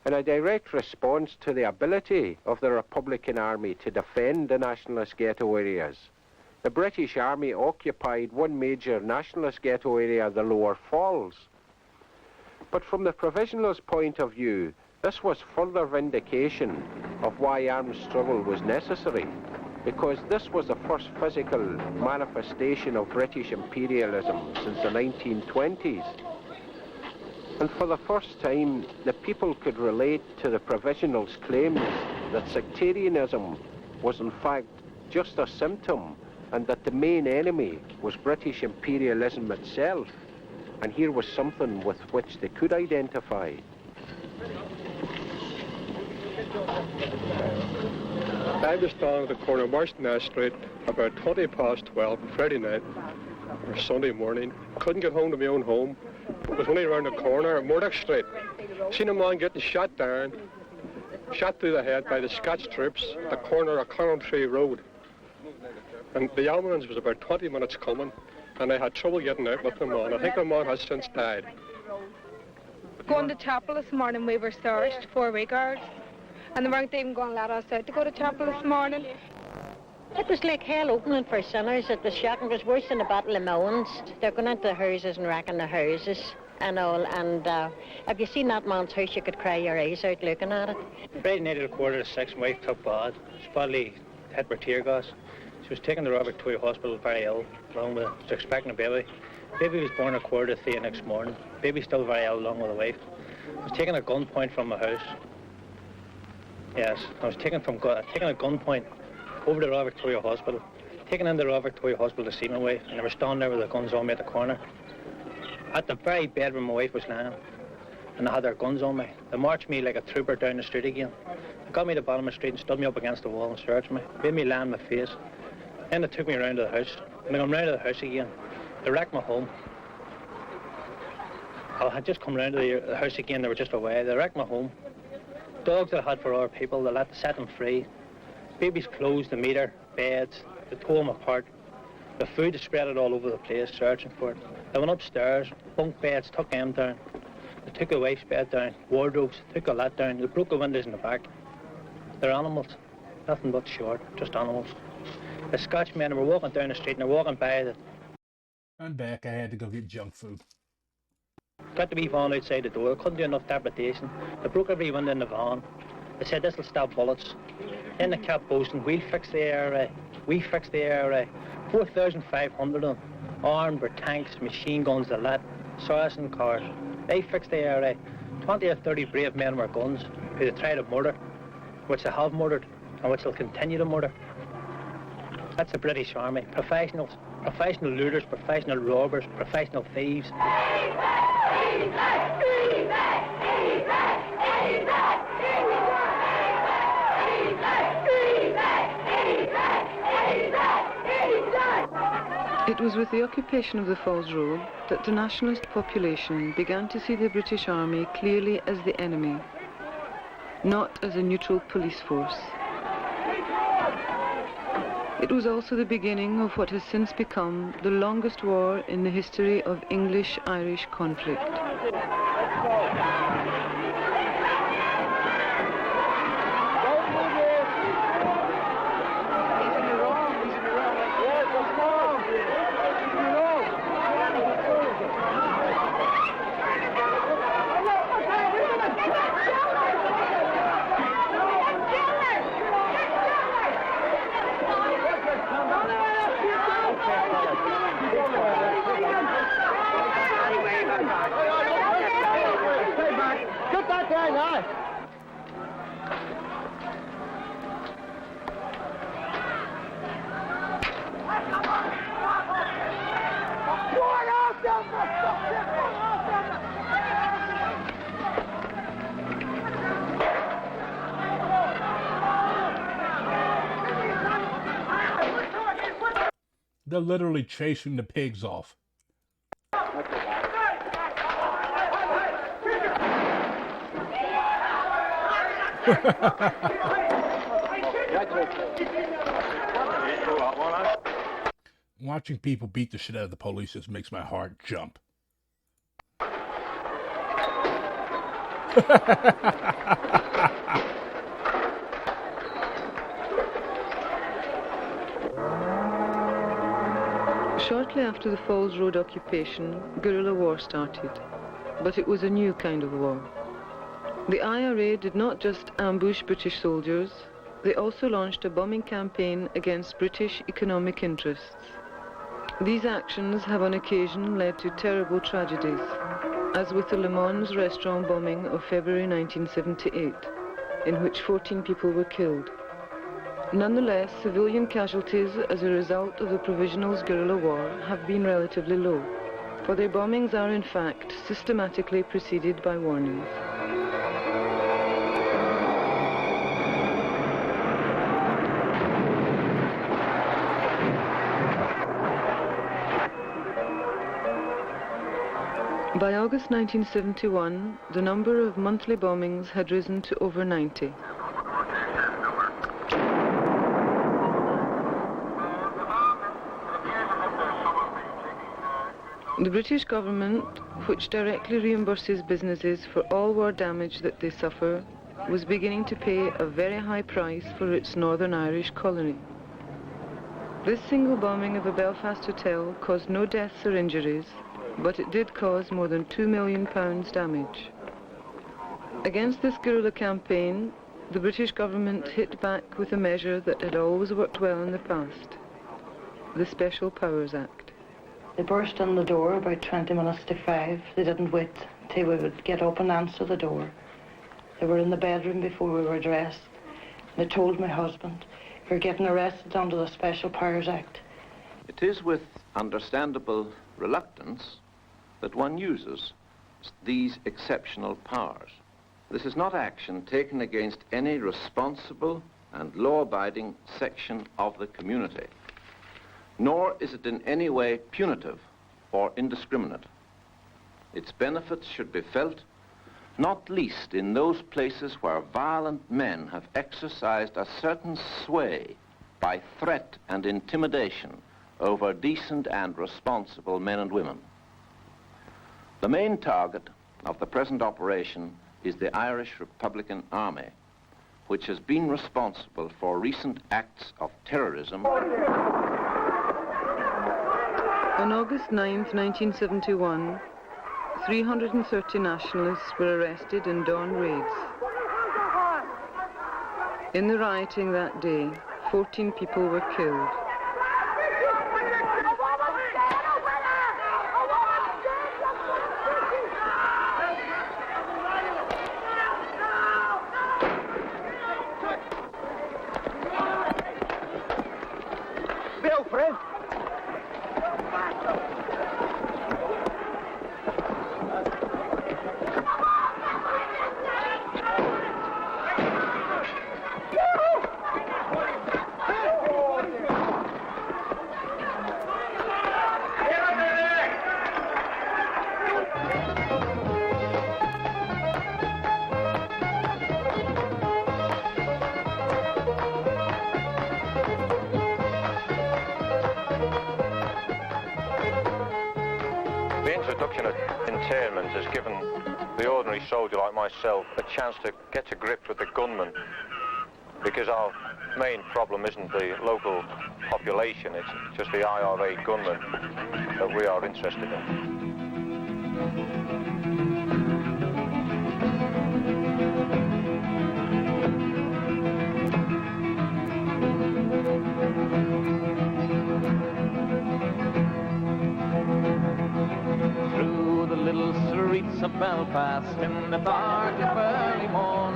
in a direct response to the ability of the Republican Army to defend the nationalist ghetto areas, the British Army occupied one major nationalist ghetto area, the Lower Falls. But from the Provisionals' point of view, this was further vindication of why armed struggle was necessary, because this was the first physical manifestation of British imperialism since the 1920s. And for the first time, the people could relate to the Provisionals' claims that sectarianism was in fact just a symptom and that the main enemy was British imperialism itself. And here was something with which they could identify. I was down at the corner of Marston Street about 12 on Friday night or Sunday morning. Couldn't get home to my own home. It was only around the corner of Murdoch Street. Seen a man getting shot down, shot through the head by the Scotch troops at the corner of Connolly Road. And the ambulance was about 20 minutes coming, and I had trouble getting out with the man. I think the man has since died. Going to chapel this morning, we were searched, 4 guards, and they weren't even going to let us out to go to chapel this morning. It was like hell opening for sinners. It was shocking. It was worse than the Battle of Mons. They're going into the houses and wrecking the houses and all. And if you seen that man's house, you could cry your eyes out looking at it. Friday night at 5:45, my wife took bad. She badly hit with tear gas. She was taken to Royal Victoria Hospital very ill, along with, she was expecting a baby. Baby was born at 3:15 the next morning. Baby still very ill, along with the wife. I was taken at gunpoint from my house. Yes, I was taken at gunpoint over to Royal Victoria Hospital. Taken into Royal Victoria Hospital to see my wife, and they were standing there with their guns on me at the corner. At the very bed where my wife was lying, and they had their guns on me. They marched me like a trooper down the street again. They got me to the bottom of the street and stood me up against the wall and searched me. Made me lie on my face. Then they took me around to the house. When I come round to the house again, they wrecked my home. I had just come round to the house again, they were just away. They wrecked my home. Dogs that I had for our people, they set them free. Baby's clothes, the meter, beds, they tore them apart. The food, they spread it all over the place, searching for it. They went upstairs, bunk beds, took them down. They took the wife's bed down, wardrobes, took all that down. They broke the windows in the back. They're animals, nothing but short, just animals. The Scotch men were walking down the street and they're walking by the... I'm back. I had to go get junk food. Got the wee van outside the door, couldn't do enough interpretation. They broke every window in the van. They said this'll stop bullets. Then they kept boasting, we'll fix the AIA, we fix the AIA. 4,500 of them, armed with tanks, machine guns, the lot, Saracen cars. They fixed the AIA. 20 or 30 brave men with guns who they tried to murder, which they have murdered, and which they'll continue to murder. That's the British Army. Professionals, professional looters, professional robbers, professional thieves. It was with the occupation of the Falls Road that the nationalist population began to see the British Army clearly as the enemy, not as a neutral police force. It was also the beginning of what has since become the longest war in the history of English-Irish conflict. They're literally chasing the pigs off. Watching people beat the shit out of the police just makes my heart jump. Shortly after the Falls Road occupation, guerrilla war started. but it was a new kind of war. The IRA did not just ambush British soldiers, they also launched a bombing campaign against British economic interests. These actions have on occasion led to terrible tragedies, as with the Le Mans restaurant bombing of February 1978, in which 14 people were killed. Nonetheless, civilian casualties as a result of the Provisional's guerrilla war have been relatively low, for their bombings are in fact systematically preceded by warnings. By August 1971, the number of monthly bombings had risen to over 90. The British government, which directly reimburses businesses for all war damage that they suffer, was beginning to pay a very high price for its Northern Irish colony. This single bombing of a Belfast hotel caused no deaths or injuries, but it did cause more than £2 million damage. Against this guerrilla campaign, the British government hit back with a measure that had always worked well in the past, the Special Powers Act. They burst in the door about 20 minutes to 5. They didn't wait till we would get up and answer the door. They were in the bedroom before we were dressed. They told my husband, "You're getting arrested under the Special Powers Act." It is with understandable reluctance that one uses these exceptional powers. This is not action taken against any responsible and law-abiding section of the community, nor is it in any way punitive or indiscriminate. Its benefits should be felt not least in those places where violent men have exercised a certain sway by threat and intimidation over decent and responsible men and women. The main target of the present operation is the Irish Republican Army, which has been responsible for recent acts of terrorism. On August 9, 1971, 330 nationalists were arrested in dawn raids. In the rioting that day, 14 people were killed. Interment has given the ordinary soldier like myself a chance to get to grips with the gunmen, because our main problem isn't the local population, it's just the IRA gunmen that we are interested in. Of Belfast in the dark of early morn,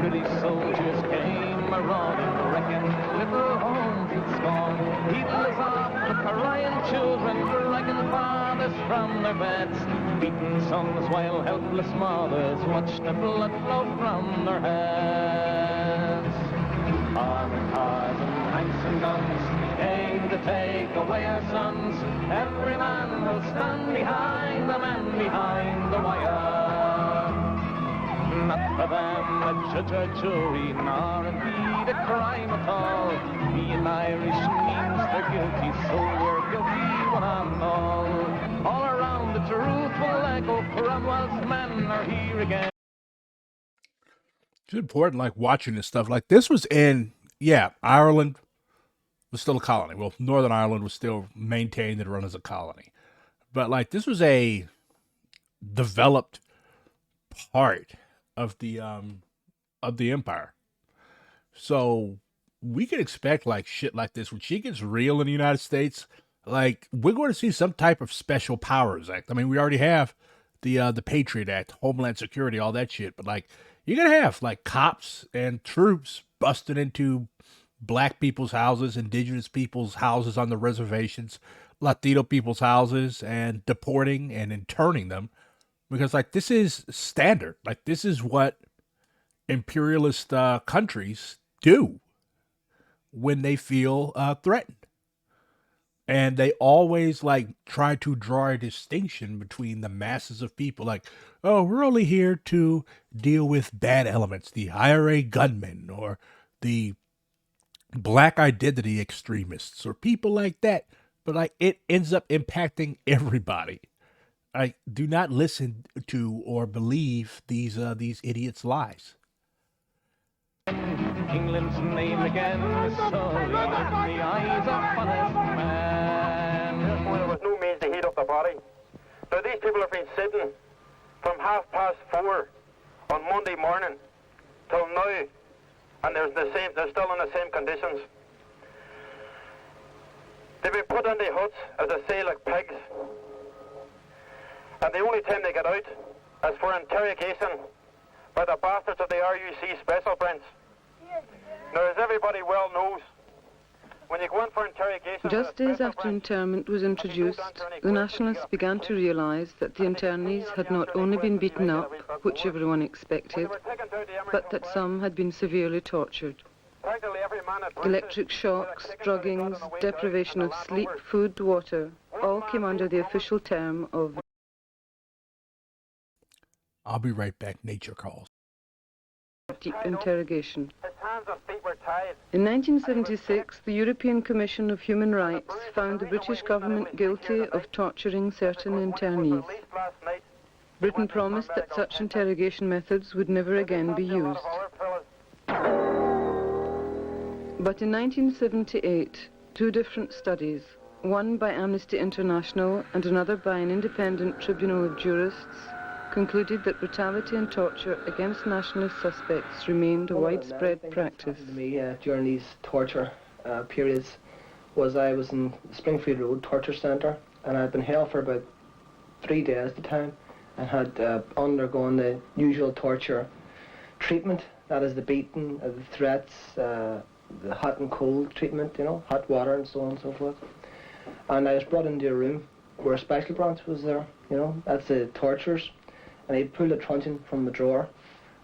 British soldiers came marauding, wrecking little homes in scorn. Heedless of the crying children, dragging fathers from their beds, beaten sons while helpless mothers watched the blood flow from their heads. Armored cars and tanks and guns aim to take away our sons. Every man will stand behind the man behind the wire. Not for them a judge or jury, nor indeed a crime at all. Being Irish means they're guilty, so we're guilty one and all. All around the truth will echo, Cromwell's men are here again. It's important, like, watching this stuff. Like, this was in, Ireland was still a colony. Well, Northern Ireland was still maintained and run as a colony. But, like, this was a developed part of the empire. So we can expect like shit like this when she gets real in the United States. Like, we're going to see some type of Special Powers Act. I mean, we already have the Patriot Act, Homeland Security, all that shit. But like, you're gonna have like cops and troops busting into black people's houses, indigenous people's houses on the reservations, Latino people's houses, and deporting and interning them, because like this is standard. Like, this is what imperialist countries do when they feel threatened. And they always like try to draw a distinction between the masses of people. Like, oh, we're only here to deal with bad elements, the IRA gunmen or the black identity extremists or people like that. But like, it ends up impacting everybody. I do not listen to or believe these idiots' lies. England's name again is sullied in the eyes of honest man. Well, there was no means to heat up the body. Now, these people have been sitting from 4:30 on Monday morning till now, and they're still in the same conditions. They've been put in the huts, as I say, like pigs. And the only time they get out is for interrogation by the bastards of the RUC special branch. Now, as everybody well knows, when you go in for interrogation... Just days after internment was introduced, the nationalists began to realise that the internees had not only been beaten up, which everyone expected, but that some had been severely tortured. Electric shocks, druggings, deprivation of sleep, food, water, all came under the official term of... I'll be right back, nature calls. Deep interrogation. In 1976, the European Commission of Human Rights found the British government guilty of torturing certain internees. Britain promised that such interrogation methods would never again be used. But in 1978, two different studies, one by Amnesty International and another by an independent tribunal of jurists, concluded that brutality and torture against nationalist suspects remained a widespread practice. During these torture periods was I was in the Springfield Road Torture Centre, and I'd been held for about 3 days at the time and had undergone the usual torture treatment, that is the beating, the threats, the hot and cold treatment, you know, hot water and so on and so forth. And I was brought into a room where a special branch was there, you know, that's the torturers. And he pulled a truncheon from the drawer,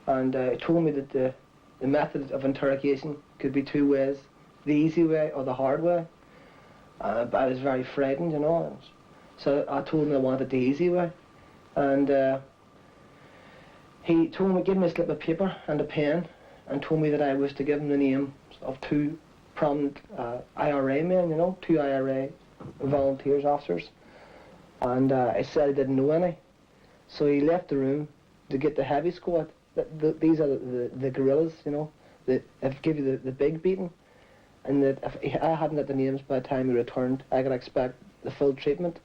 and he told me that the method of interrogation could be two ways, the easy way or the hard way. But I was very frightened, you know, so I told him I wanted the easy way. And he told me, gave me a slip of paper and a pen, and told me that I was to give him the names of two prominent IRA men, you know, 2 IRA volunteers, officers. And I said I didn't know any. So he left the room to get the heavy squad. These are the guerrillas, you know, that give you the big beating. And that if I hadn't got the names by the time he returned, I could expect the full treatment.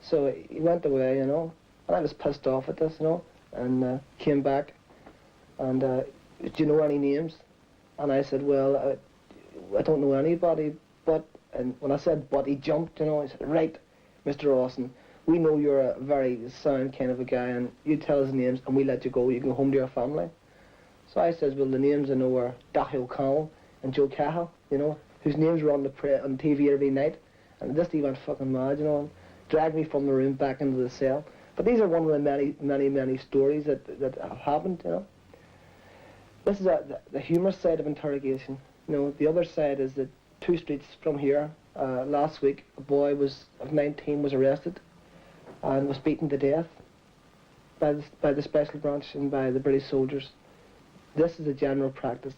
So he went away, you know, and I was pissed off at this, you know, and came back. And, do you know any names? And I said, well, I don't know anybody, but, and when I said but, he jumped, you know, he said, right, Mr. Austin, we know you're a very sound kind of a guy, and you tell us names and we let you go. You can go home to your family. So I says, well, the names I know are Daithí O'Connell and Joe Cahill, you know, whose names were on TV every night. And this he went fucking mad, you know, and dragged me from the room back into the cell. But these are one of the many stories that have happened, you know. This is the humorous side of interrogation. You know, the other side is that 2 streets from here, last week, a boy of 19 was arrested and was beaten to death by the special branch and by the British soldiers. This is a general practice.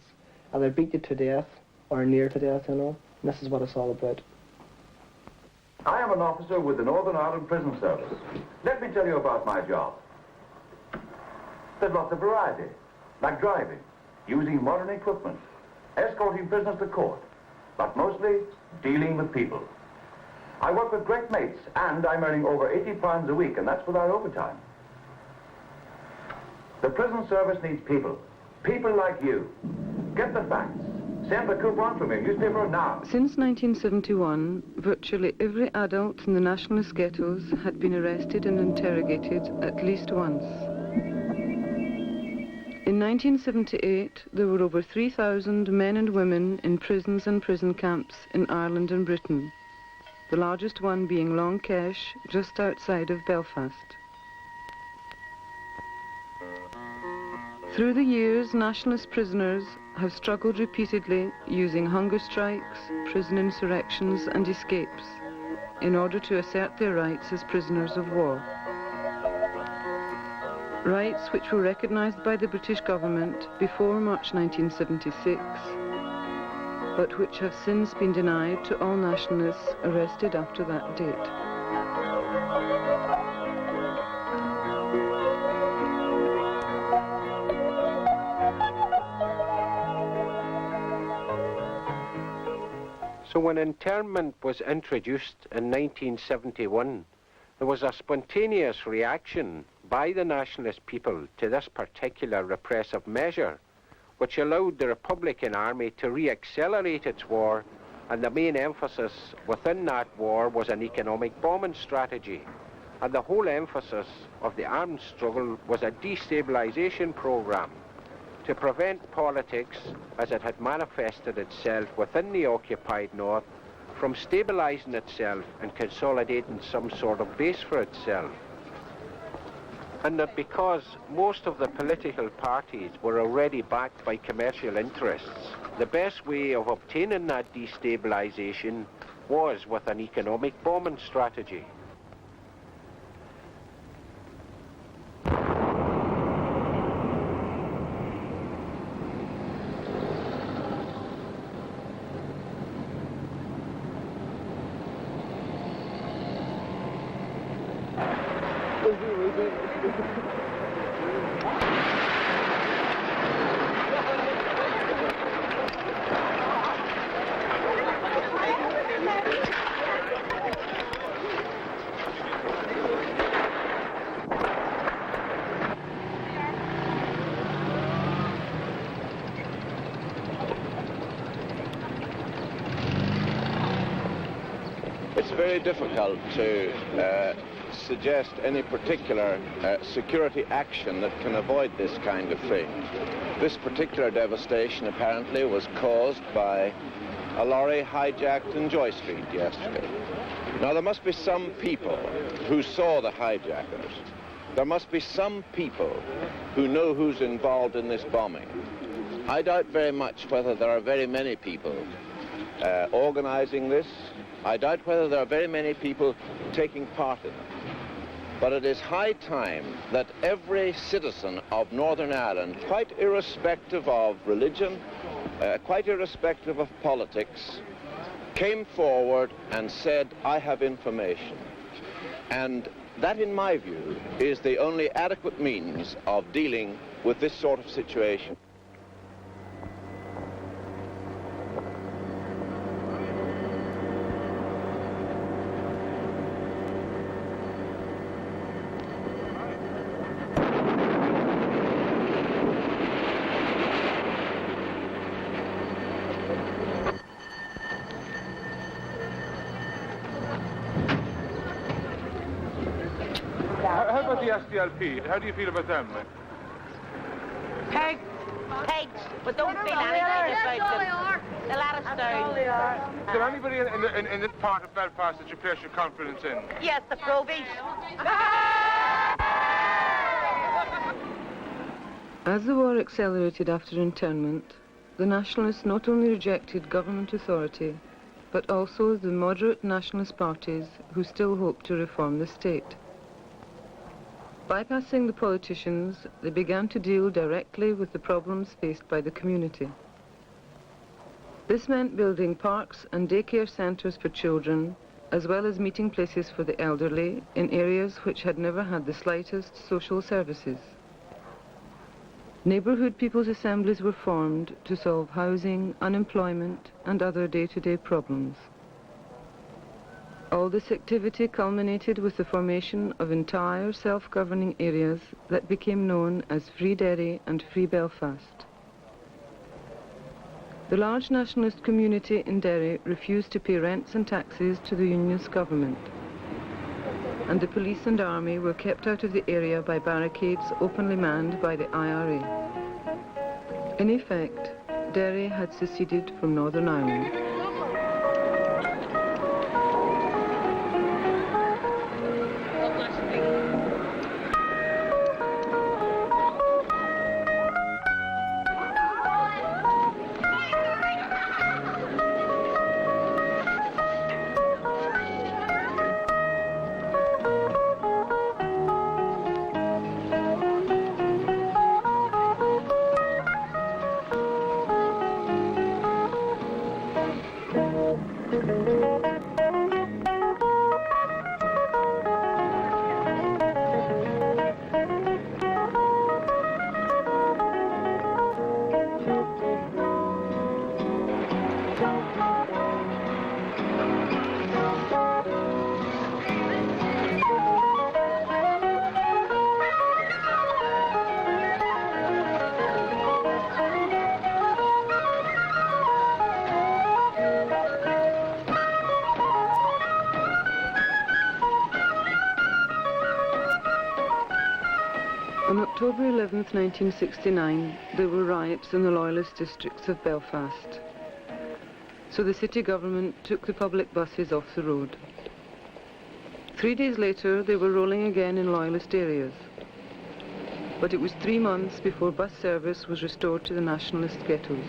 Either beat you to death or near to death, you know, and this is what it's all about. I am an officer with the Northern Ireland Prison Service. Let me tell you about my job. There's lots of variety, like driving, using modern equipment, escorting prisoners to court, but mostly dealing with people. I work with great mates, and I'm earning over £80 a week, and that's without overtime. The prison service needs people. People like you. Get the facts. Send the coupon from your newspaper now. Since 1971, virtually every adult in the nationalist ghettos had been arrested and interrogated at least once. In 1978, there were over 3,000 men and women in prisons and prison camps in Ireland and Britain, the largest one being Long Kesh, just outside of Belfast. Through the years, nationalist prisoners have struggled repeatedly using hunger strikes, prison insurrections and escapes in order to assert their rights as prisoners of war. Rights which were recognised by the British government before March 1976, but which have since been denied to all nationalists arrested after that date. So when internment was introduced in 1971, there was a spontaneous reaction by the nationalist people to this particular repressive measure, which allowed the Republican Army to re-accelerate its war, and the main emphasis within that war was an economic bombing strategy. And the whole emphasis of the armed struggle was a destabilization program to prevent politics, as it had manifested itself within the occupied North, from stabilizing itself and consolidating some sort of base for itself. And that because most of the political parties were already backed by commercial interests, the best way of obtaining that destabilization was with an economic bombing strategy. It's very difficult to suggest any particular security action that can avoid this kind of thing. This particular devastation apparently was caused by a lorry hijacked in Joy Street yesterday. Now there must be some people who saw the hijackers. There must be some people who know who's involved in this bombing. I doubt very much whether there are very many people organizing this. I doubt whether there are very many people taking part in it. But it is high time that every citizen of Northern Ireland, quite irrespective of religion, quite irrespective of politics, came forward and said, I have information. And that, in my view, is the only adequate means of dealing with this sort of situation. How about the SDLP? How do you feel about them? Pigs, but don't feel anything about them. A lot of stone. Is there anybody in this part of Belfast that you place your confidence in? Yes, the Provies. As the war accelerated after internment, the nationalists not only rejected government authority, but also the moderate nationalist parties who still hoped to reform the state. Bypassing the politicians, they began to deal directly with the problems faced by the community. This meant building parks and daycare centres for children, as well as meeting places for the elderly in areas which had never had the slightest social services. Neighbourhood people's assemblies were formed to solve housing, unemployment and other day-to-day problems. All this activity culminated with the formation of entire self-governing areas that became known as Free Derry and Free Belfast. The large nationalist community in Derry refused to pay rents and taxes to the Unionist government, and the police and army were kept out of the area by barricades openly manned by the IRA. In effect, Derry had seceded from Northern Ireland. On October 11th, 1969, there were riots in the Loyalist districts of Belfast. So the city government took the public buses off the road. 3 days later, they were rolling again in Loyalist areas. But it was 3 months before bus service was restored to the nationalist ghettos.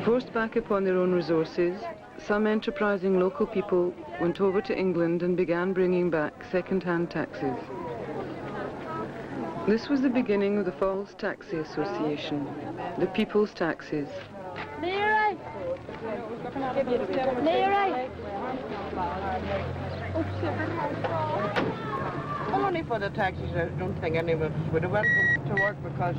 Forced back upon their own resources, some enterprising local people went over to England and began bringing back second-hand taxis. This was the beginning of the Falls Taxi Association, the People's Taxis. Mary! Mary! Well, only for the taxis, I don't think any of us would have went to work because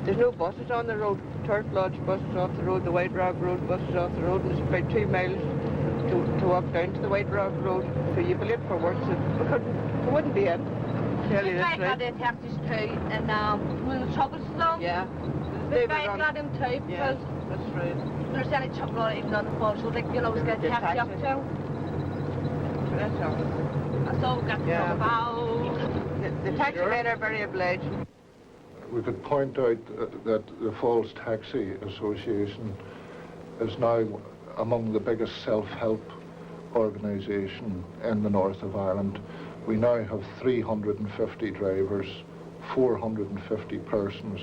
there's no buses on the road. Turf Lodge buses off the road, the White Rock Road buses off the road, and it's about 2 miles to walk down to the White Rock Road. So you'd be late for work, so we wouldn't be in. Tell you this, right? Got the taxis too, and when the troubles along, yeah, they got them too, because yeah, that's right. There's any trouble even on the phone, so they can always get a taxi up too. That's all. That's all we got to talk about. The taxi men are very obliging. We could point out that the Falls Taxi Association is now among the biggest self-help organisation in the north of Ireland. We now have 350 drivers, 450 persons,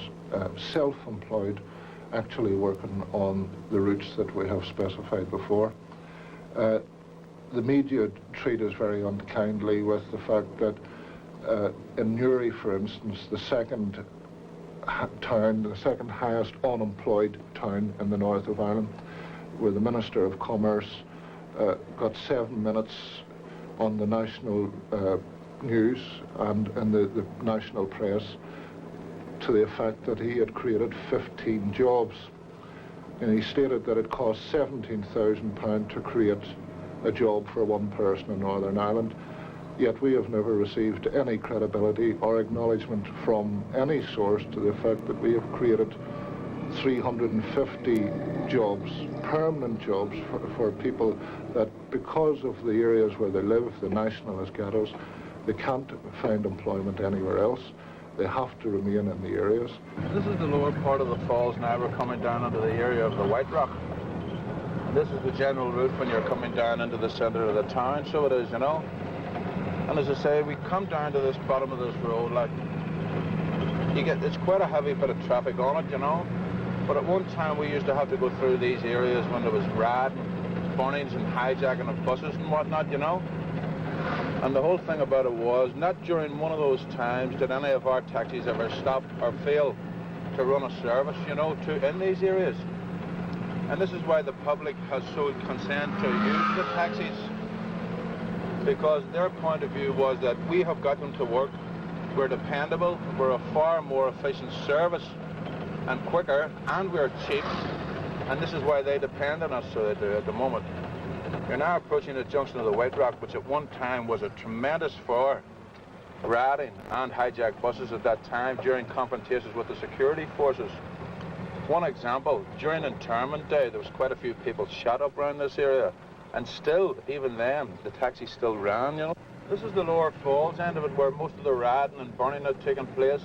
self-employed, actually working on the routes that we have specified before. The media treat us very unkindly with the fact that in Newry, for instance, the second highest unemployed town in the north of Ireland, where the Minister of Commerce got 7 minutes on the national news and in the national press to the effect that he had created 15 jobs. And he stated that it cost £17,000 to create a job for one person in Northern Ireland. Yet we have never received any credibility or acknowledgement from any source to the effect that we have created 350 jobs, permanent jobs for people that, because of the areas where they live, the nationalist ghettos, they can't find employment anywhere else. They have to remain in the areas. This is the lower part of the falls now. We're coming down into the area of the White Rock. This is the general route when you're coming down into the centre of the town, so it is, you know. And as I say, we come down to this bottom of this road, like, it's quite a heavy bit of traffic on it, you know. But at one time we used to have to go through these areas when there was rioting, burnings and hijacking of buses and whatnot, you know. And the whole thing about it was, not during one of those times did any of our taxis ever stop or fail to run a service, you know, in these areas. And this is why the public has showed consent to use the taxis, because their point of view was that we have got them to work, we're dependable, we're a far more efficient service and quicker, and we're cheap, and this is why they depend on us, so they do at the moment. You're now approaching the junction of the White Rock, which at one time was a tremendous for rioting and hijacked buses at that time during confrontations with the security forces. One example, during internment day, there was quite a few people shot up around this area, and still, even then, the taxi still ran, you know. This is the Lower Falls end of it, where most of the rioting and burning had taken place.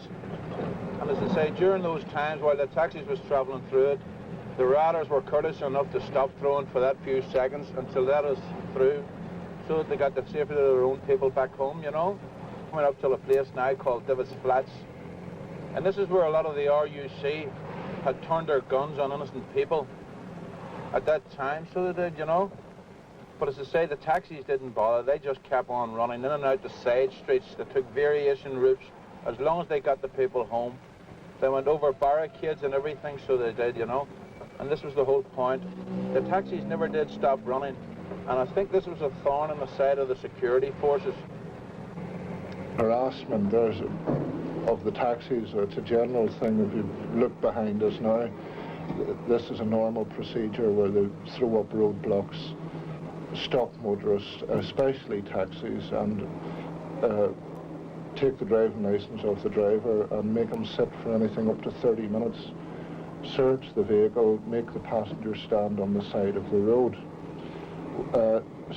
And as I say, during those times, while the taxis was travelling through it, the rioters were courteous enough to stop throwing for that few seconds until that was through, so that they got the safety of their own people back home, you know. Coming up to a place now called Divis Flats. And this is where a lot of the RUC had turned their guns on innocent people at that time, so they did, you know. But as I say, the taxis didn't bother. They just kept on running in and out the side streets. They took variation routes as long as they got the people home. They went over barricades and everything, so they did, you know. And this was the whole point. The taxis never did stop running. And I think this was a thorn in the side of the security forces. Harassment of the taxis, it's a general thing. If you look behind us now, this is a normal procedure where they throw up roadblocks, stop motorists, especially taxis, and take the driving license off the driver and make them sit for anything up to 30 minutes, search the vehicle, make the passengers stand on the side of the road.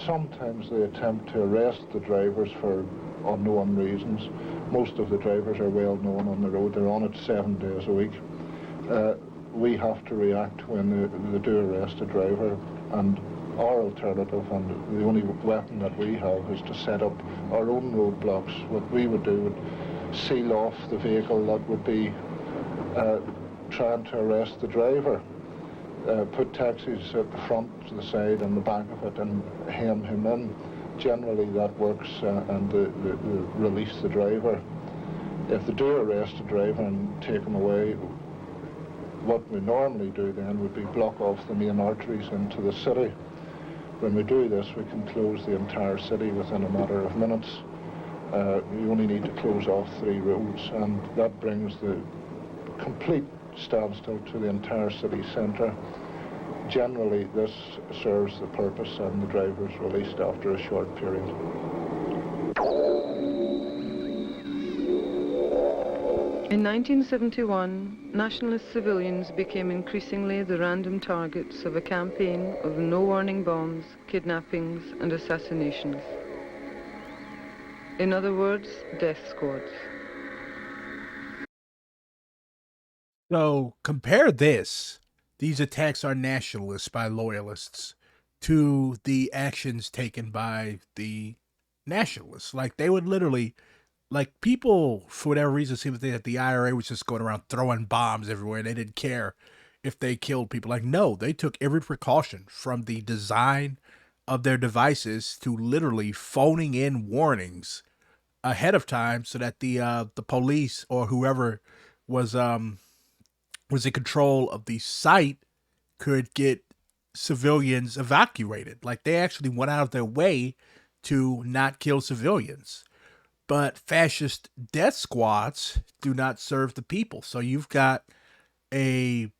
Sometimes they attempt to arrest the drivers for unknown reasons. Most of the drivers are well known on the road. They're on it 7 days a week. We have to react when they do arrest a driver, and our alternative, and the only weapon that we have, is to set up our own roadblocks. What we would do would seal off the vehicle that would be trying to arrest the driver, put taxis at the front, to the side and the back of it, and hem him in. Generally that works, and they release the driver. If they do arrest a driver and take him away, what we normally do then would be block off the main arteries into the city. When we do this, we can close the entire city within a matter of minutes. You only need to close off 3 roads, and that brings the complete standstill to the entire city centre. Generally, this serves the purpose, and the driver is released after a short period. In 1971, nationalist civilians became increasingly the random targets of a campaign of no-warning bombs, kidnappings and assassinations. In other words, death squads. So compare these attacks on nationalists by loyalists, to the actions taken by the nationalists. Like, they would literally, like, people, for whatever reason, seem to think that the IRA was just going around throwing bombs everywhere. They didn't care if they killed people. Like, no, they took every precaution, from the design of their devices to literally phoning in warnings ahead of time so that the police or whoever was in control of the site could get civilians evacuated. Like, they actually went out of their way to not kill civilians. But fascist death squads do not serve the people. So you've got a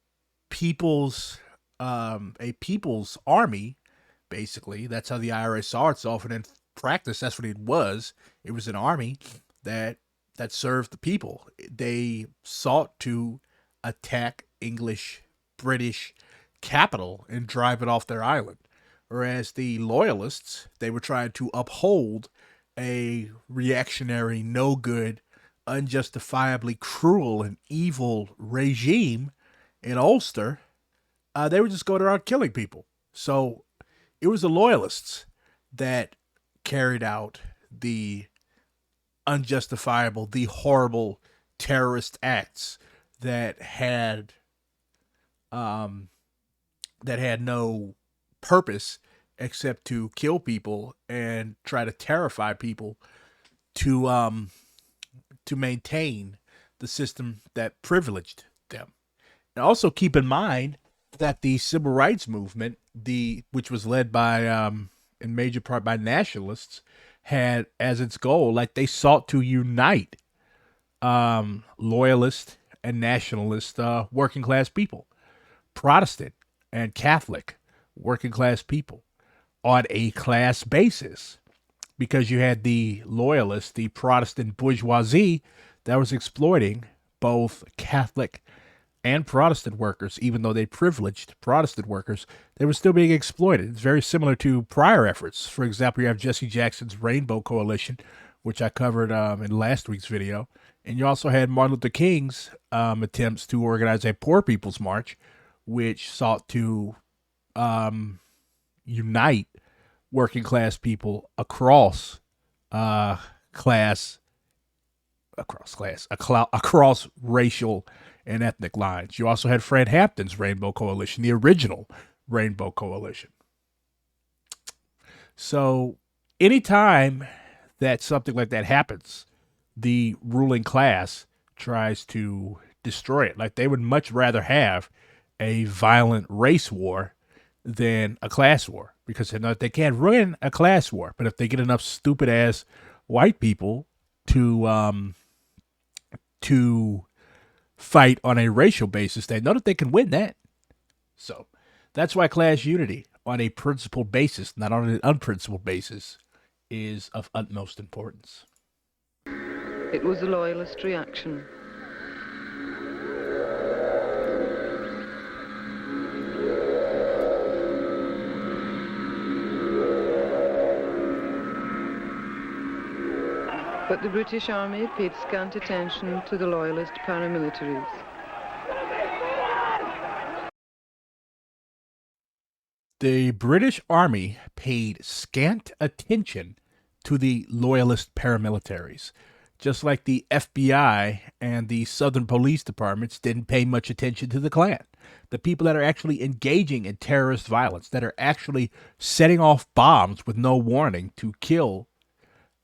people's army, basically. That's how the IRA saw itself, and in practice, that's what it was. It was an army that served the people. They sought to attack English, British capital and drive it off their island. Whereas the loyalists, they were trying to uphold a reactionary, no good, unjustifiably cruel and evil regime in Ulster. They were just going around killing people. So it was the loyalists that carried out the unjustifiable, the horrible terrorist acts that had no purpose except to kill people and try to terrify people to maintain the system that privileged them. And also keep in mind that the civil rights movement, which was led by in major part by nationalists, had as its goal, like, they sought to unite loyalist and nationalist working class people, Protestant and Catholic working class people, on a class basis, because you had the loyalists, the Protestant bourgeoisie, that was exploiting both Catholic and Protestant workers. Even though they privileged Protestant workers, they were still being exploited. It's very similar to prior efforts. For example, you have Jesse Jackson's Rainbow Coalition, which I covered in last week's video. And you also had Martin Luther King's attempts to organize a Poor People's March, which sought to unite working class people across racial and ethnic lines. You also had Fred Hampton's Rainbow Coalition, the original Rainbow Coalition. So anytime that something like that happens, the ruling class tries to destroy it. Like, they would much rather have a violent race war than a class war, because they know that they can't win a class war. But if they get enough stupid ass white people to fight on a racial basis, they know that they can win that. So that's why class unity on a principled basis, not on an unprincipled basis, is of utmost importance. It was a loyalist reaction. But the British Army paid scant attention to the loyalist paramilitaries. The British Army paid scant attention to the loyalist paramilitaries, just like the FBI and the Southern Police Departments didn't pay much attention to the Klan. The people that are actually engaging in terrorist violence, that are actually setting off bombs with no warning to kill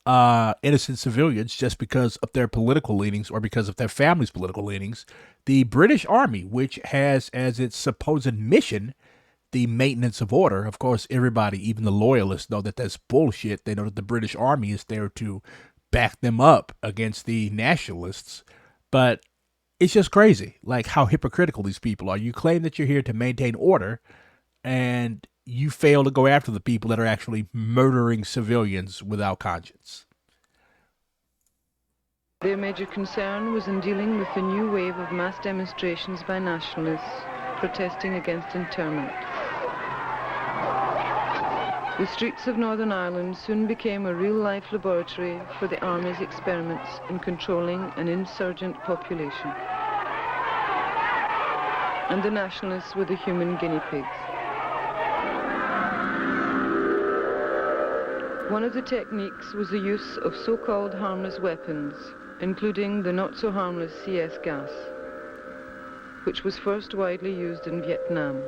innocent civilians just because of their political leanings or because of their family's political leanings. The British Army, which has as its supposed mission the maintenance of order. Of course, everybody, even the loyalists, know that that's bullshit. They know that the British Army is there to back them up against the nationalists. But it's just crazy, like, how hypocritical these people are. You claim that you're here to maintain order, and you fail to go after the people that are actually murdering civilians without conscience. Their major concern was in dealing with the new wave of mass demonstrations by nationalists protesting against internment. The streets of Northern Ireland soon became a real-life laboratory for the Army's experiments in controlling an insurgent population. And the nationalists were the human guinea pigs. One of the techniques was the use of so-called harmless weapons, including the not-so-harmless CS gas, which was first widely used in Vietnam.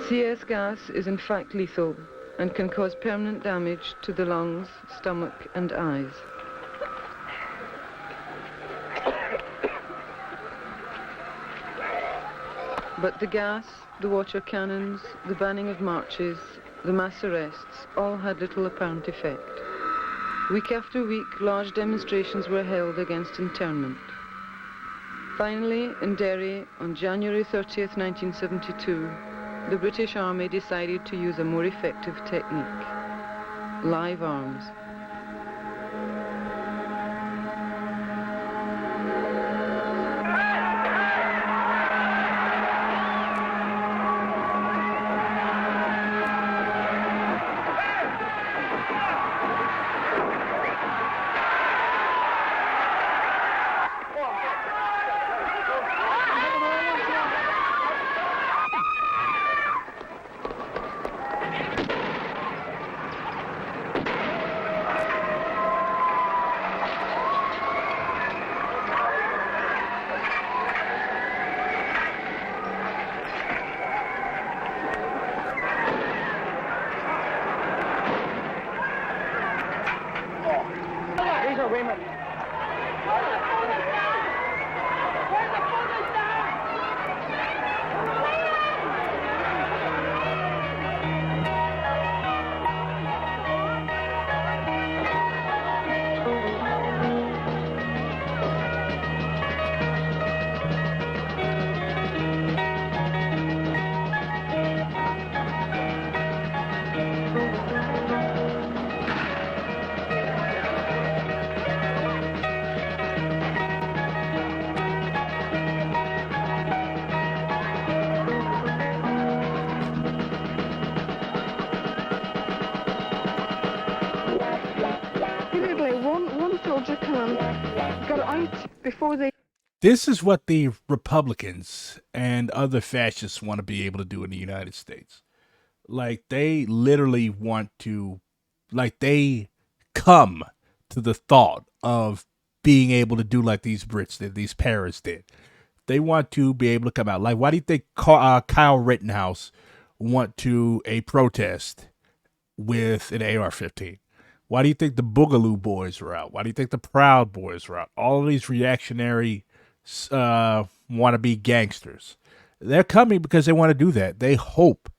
CS gas is in fact lethal and can cause permanent damage to the lungs, stomach and eyes. But the gas, the water cannons, the banning of marches, the mass arrests, all had little apparent effect. Week after week, large demonstrations were held against internment. Finally, in Derry, on January 30th, 1972, the British Army decided to use a more effective technique: live arms. before they... This is what the Republicans and other fascists want to be able to do in the United States. Like, they literally want to, like, they come to the thought of being able to do like these Brits did, these Paris did. They want to be able to come out. Like, why do you think Kyle Rittenhouse went to a protest with an AR-15? Why do you think the Boogaloo Boys were out? Why do you think the Proud Boys were out? All of these reactionary wannabe gangsters. They're coming because they want to do that. They hope,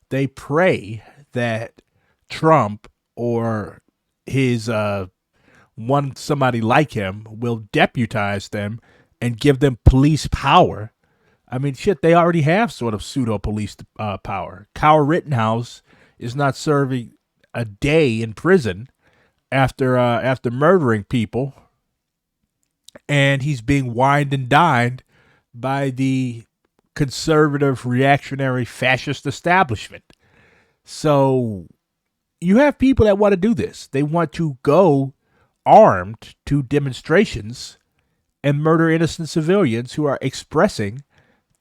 they pray that Trump or his somebody like him will deputize them and give them police power. I mean, shit, they already have sort of pseudo police power. Kyle Rittenhouse is not serving a day in prison after murdering people, and he's being wined and dined by the conservative, reactionary, fascist establishment. So you have people that want to do this. They want to go armed to demonstrations and murder innocent civilians who are expressing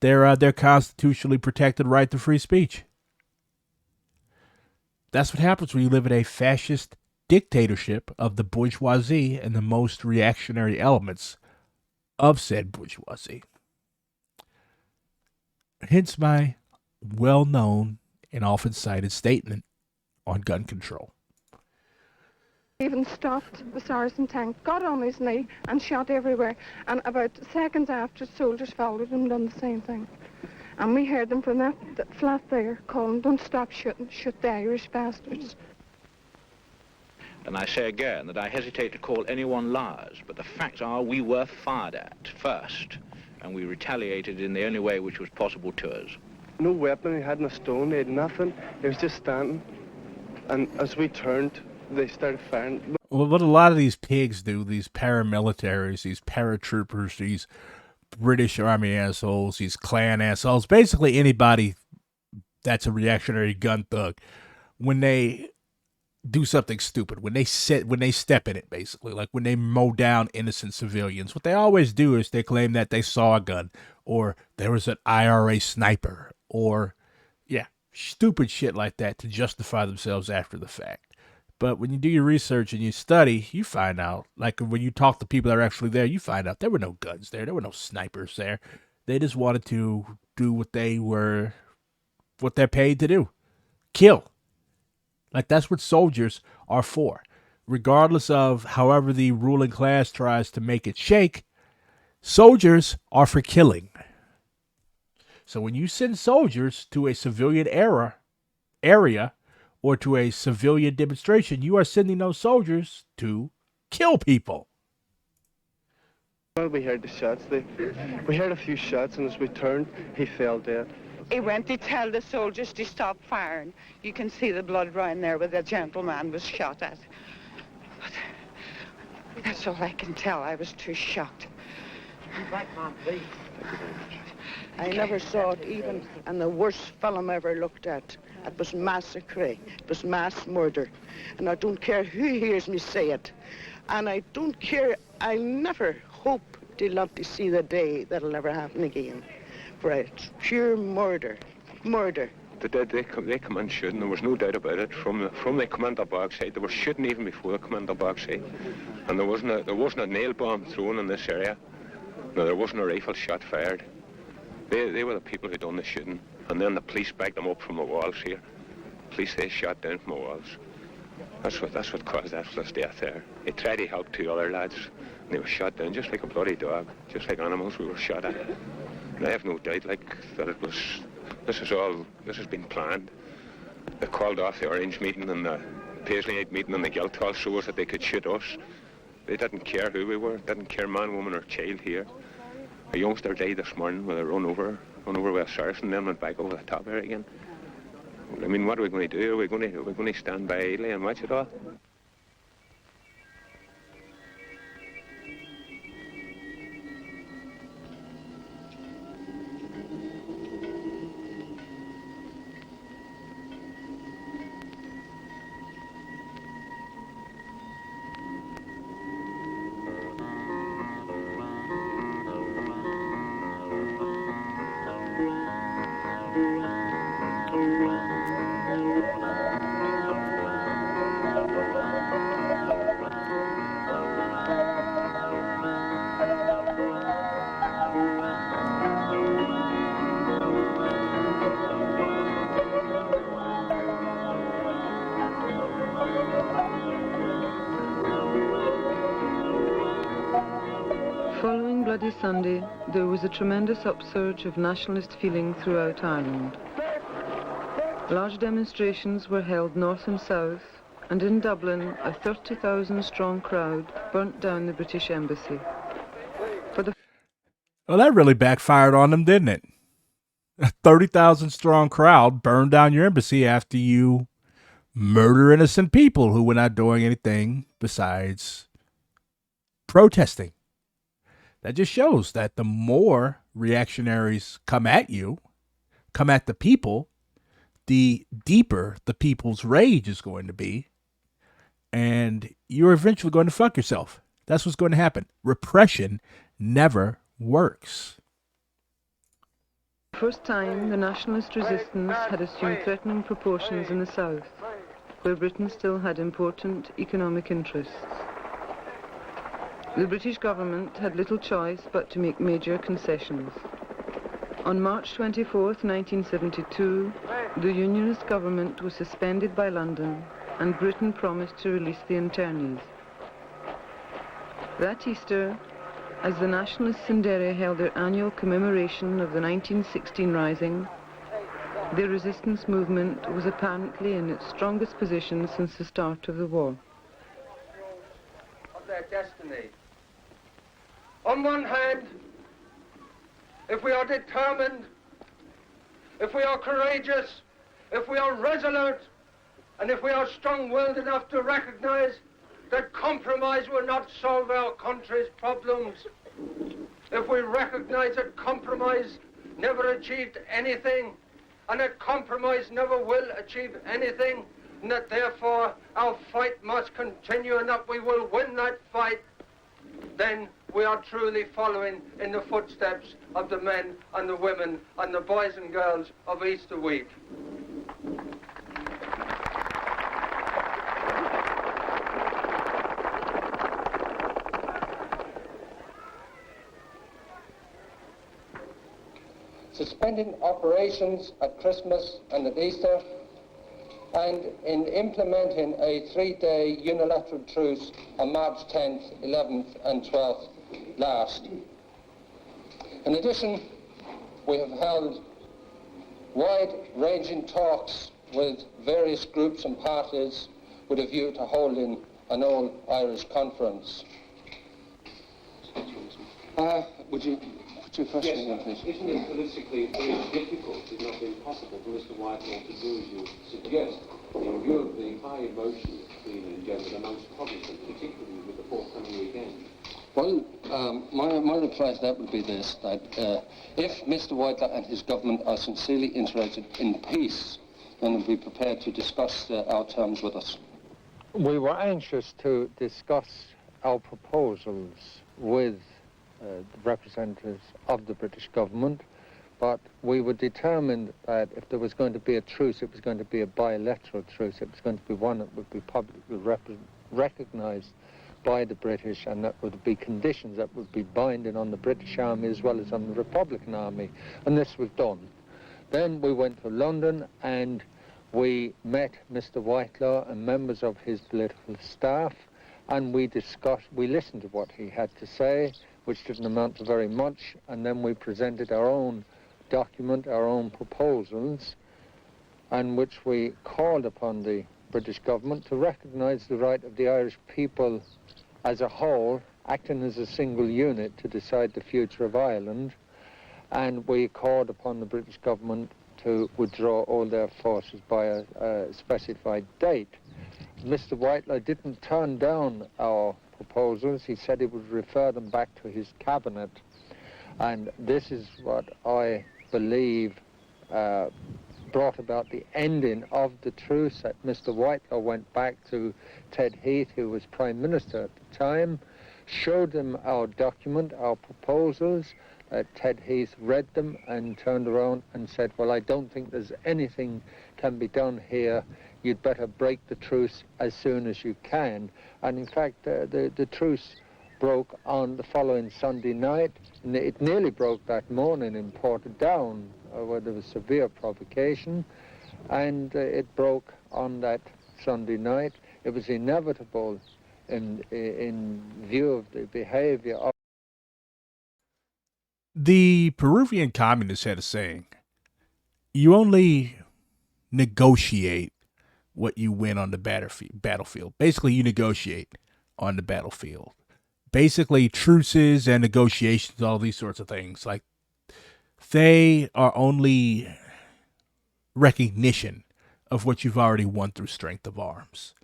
their constitutionally protected right to free speech. That's what happens when you live in a fascist dictatorship of the bourgeoisie and the most reactionary elements of said bourgeoisie. Hence my well-known and often cited statement on gun control. Even stopped the sergeant tank, got on his knee and shot everywhere. And about seconds after, soldiers followed him and done the same thing. And we heard them from that flat there calling, "Don't stop shooting, shoot the Irish bastards." And I say again that I hesitate to call anyone liars, but the facts are we were fired at first, and we retaliated in the only way which was possible to us. No weapon, he had no stone, he had nothing. He was just standing. And as we turned, they started firing. Well, what a lot of these pigs do, these paramilitaries, these paratroopers, these British Army assholes, these Klan assholes, basically anybody that's a reactionary gun thug, when they do something stupid, when they step in it, basically, like when they mow down innocent civilians, what they always do is they claim that they saw a gun, or there was an IRA sniper, or, yeah, stupid shit like that to justify themselves after the fact. But when you do your research and you study, you find out, like when you talk to people that are actually there, you find out there were no guns there. There were no snipers there. They just wanted to do what they're paid to do. Kill. Like, that's what soldiers are for. Regardless of however the ruling class tries to make it shake, soldiers are for killing. So when you send soldiers to a civilian area, or to a civilian demonstration, you are sending those soldiers to kill people. Well, we heard the shots. We heard a few shots, and as we turned, he fell dead. He went to tell the soldiers to stop firing. You can see the blood running there where the gentleman was shot at. But that's all I can tell. I was too shocked. Right, Mom, please. Thank you very much. I never saw it even, and the worst film I ever looked at. It was massacre. It was mass murder. And I don't care who hears me say it. And I don't care, I never hope to love to see the day that'll never happen again. For it's pure murder. Murder. They come in shooting, there was no doubt about it. From the commander box side, they were shooting even before the commander box side. And there wasn't a nail bomb thrown in this area. No, there wasn't a rifle shot fired. They were the people who done the shooting. And then the police backed them up from the walls here. Police, they shot down from the walls. That's what caused that fellow's death there. He tried to help two other lads, and they were shot down just like a bloody dog, just like animals we were shot at. And I have no doubt, that this has been planned. They called off the Orange meeting and the Paisleyite meeting and the Guildhall so that they could shoot us. They didn't care who we were, didn't care man, woman or child here. A youngster died this morning with a run over with a Saracen and then went back over the top here again. I mean, what are we going to do? Are we going to stand by idly and watch it all? Bloody Sunday, there was a tremendous upsurge of nationalist feeling throughout Ireland. Large demonstrations were held north and south, and in Dublin, a 30,000-strong crowd burnt down the British embassy. Well, that really backfired on them, didn't it? A 30,000-strong crowd burned down your embassy after you murder innocent people who were not doing anything besides protesting. That just shows that the more reactionaries come at you, come at the people, the deeper the people's rage is going to be, and you're eventually going to fuck yourself. That's what's going to happen. Repression never works. For the first time, the nationalist resistance had assumed threatening proportions in the south, where Britain still had important economic interests. The British government had little choice but to make major concessions. On March 24th, 1972, the Unionist government was suspended by London, and Britain promised to release the internees. That Easter, as the nationalists in Derry held their annual commemoration of the 1916 Rising, the resistance movement was apparently in its strongest position since the start of the war. Of their destiny. On one hand, if we are determined, if we are courageous, if we are resolute, and if we are strong-willed enough to recognize that compromise will not solve our country's problems, if we recognize that compromise never achieved anything, and that compromise never will achieve anything, and that therefore our fight must continue and that we will win that fight, then we are truly following in the footsteps of the men and the women and the boys and girls of Easter week. Suspending operations at Christmas and at Easter, and in implementing a 3-day unilateral truce on March 10th, 11th and 12th last. In addition, we have held wide-ranging talks with various groups and parties with a view to holding an all-Irish conference. Would you first yes, please? Isn't it politically very difficult, if not impossible, for Mr. Whitelaw to do as you suggest, in view of the high emotion that's been engendered amongst Protestants, particularly with the forthcoming weekend? Well, my reply to that would be this, that if Mr. Whitelaw and his government are sincerely interested in peace, then they'll be prepared to discuss our terms with us. We were anxious to discuss our proposals with the representatives of the British government, but we were determined that if there was going to be a truce, it was going to be a bilateral truce. It was going to be one that would be publicly recognised by the British, and that would be conditions that would be binding on the British Army as well as on the Republican Army, and this was done. Then we went to London and we met Mr. Whitelaw and members of his political staff, and we listened to what he had to say, which didn't amount to very much, and then we presented our own document, our own proposals, and which we called upon the British government to recognise the right of the Irish people as a whole, acting as a single unit to decide the future of Ireland, and we called upon the British government to withdraw all their forces by a specified date. Mr. Whitelaw didn't turn down our proposals. He said he would refer them back to his cabinet, and this is what I believe brought about the ending of the truce. That Mr. Whitelaw went back to Ted Heath, who was Prime Minister at the time, showed him our document, our proposals. Ted Heath read them and turned around and said, well, I don't think there's anything can be done here. You'd better break the truce as soon as you can. And in fact, the truce broke on the following Sunday night. And it nearly broke that morning in Portadown, where there was severe provocation. And it broke on that Sunday night. It was inevitable in view of the behaviour of The Peruvian communists had a saying, you only negotiate what you win on the battlefield. Basically, you negotiate on the battlefield. Basically, truces and negotiations, all these sorts of things. Like, they are only recognition of what you've already won through strength of arms.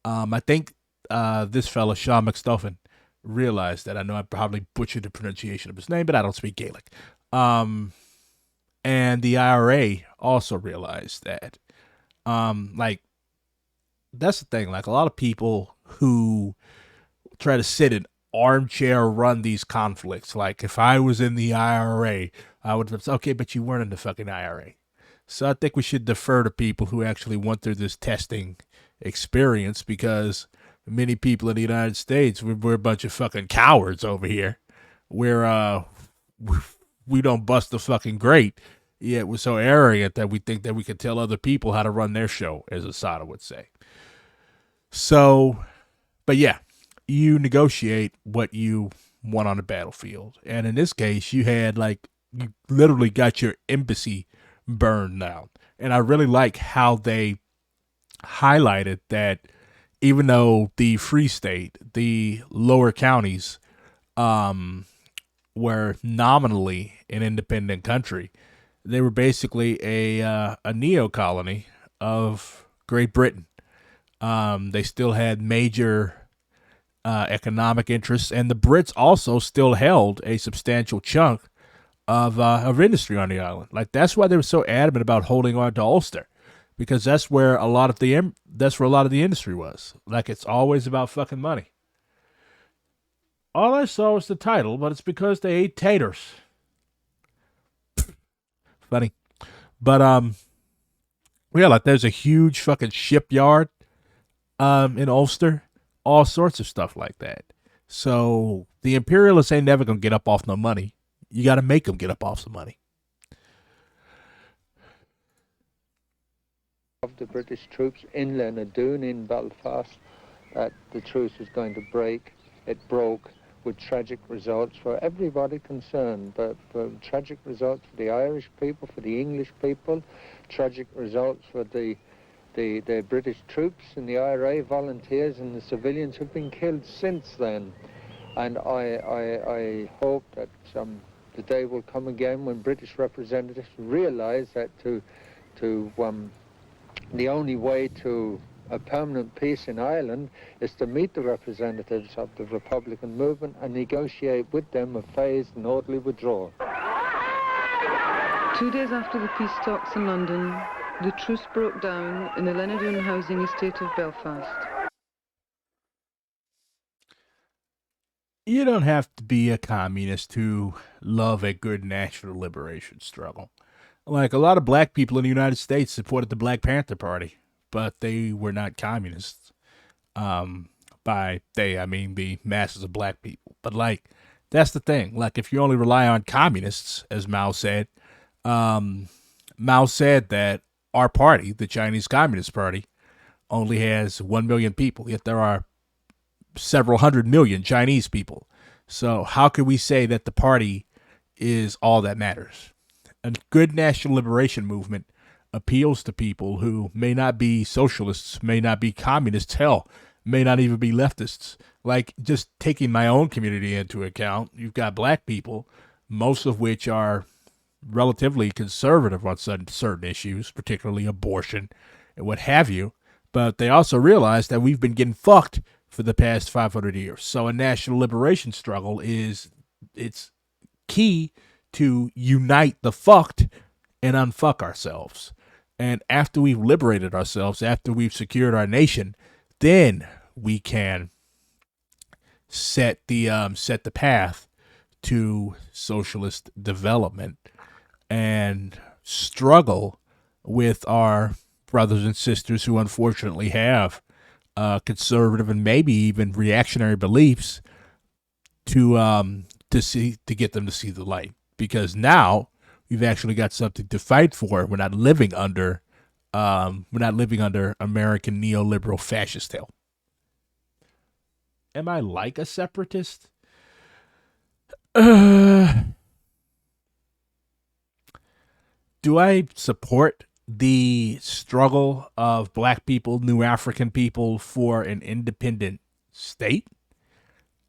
I think this fella, Sean McStuffin, realized that. I know I probably butchered the pronunciation of his name, but I don't speak Gaelic. And the IRA also realized that. Like, that's the thing. Like, a lot of people who try to sit and armchair run these conflicts. Like, if I was in the IRA, I would have said, okay, but you weren't in the fucking IRA. So I think we should defer to people who actually went through this testing experience, because many people in the United States, we're a bunch of fucking cowards over here. We're, we don't bust the fucking great, yet we're so arrogant that we think that we can tell other people how to run their show, as Asada would say. So, but yeah, you negotiate what you want on the battlefield. And in this case, you had, like, you literally got your embassy burned down. And I really like how they highlighted that even though the Free State, the lower counties, were nominally an independent country, they were basically a neo-colony of Great Britain. They still had major economic interests, and the Brits also still held a substantial chunk of industry on the island. Like, that's why they were so adamant about holding on to Ulster, because that's where a lot of the industry was. Like, it's always about fucking money. All I saw was the title, but it's because they ate taters. Funny. But yeah, like, there's a huge fucking shipyard in Ulster, all sorts of stuff like that. So the imperialists ain't never gonna get up off no money. You got to make them get up off some money. Of the British troops in Lenadoon in Belfast, that the truce was going to break. It broke, with tragic results for everybody concerned, but tragic results for the Irish people, for the English people, tragic results for the British troops and the IRA volunteers and the civilians who've been killed since then. And I hope that the day will come again when British representatives realise that the only way to a permanent peace in Ireland is to meet the representatives of the Republican movement and negotiate with them a phased and orderly withdrawal. 2 days after the peace talks in London, the truce broke down in the Lenadoon housing estate of Belfast. You don't have to be a communist to love a good national liberation struggle. Like, a lot of black people in the United States supported the Black Panther Party, but they were not communists. By they, I mean the masses of black people. But, like, that's the thing. Like, if you only rely on communists, as Mao said that our party, the Chinese Communist Party, only has 1 million people, yet there are several 100 million Chinese people. So how could we say that the party is all that matters? A good national liberation movement appeals to people who may not be socialists, may not be communists, hell, may not even be leftists. Like, just taking my own community into account, you've got black people, most of which are relatively conservative on certain issues, particularly abortion and what have you, but they also realize that we've been getting fucked for the past 500 years. So a national liberation struggle it's key to unite the fucked and unfuck ourselves. And after we've liberated ourselves, after we've secured our nation, then we can set the path to socialist development and struggle with our brothers and sisters who unfortunately have conservative and maybe even reactionary beliefs to get them to see the light. Because now we've actually got something to fight for. We're not living under American neoliberal fascist hell. Am I like a separatist? do I support the struggle of black people, new African people for an independent state?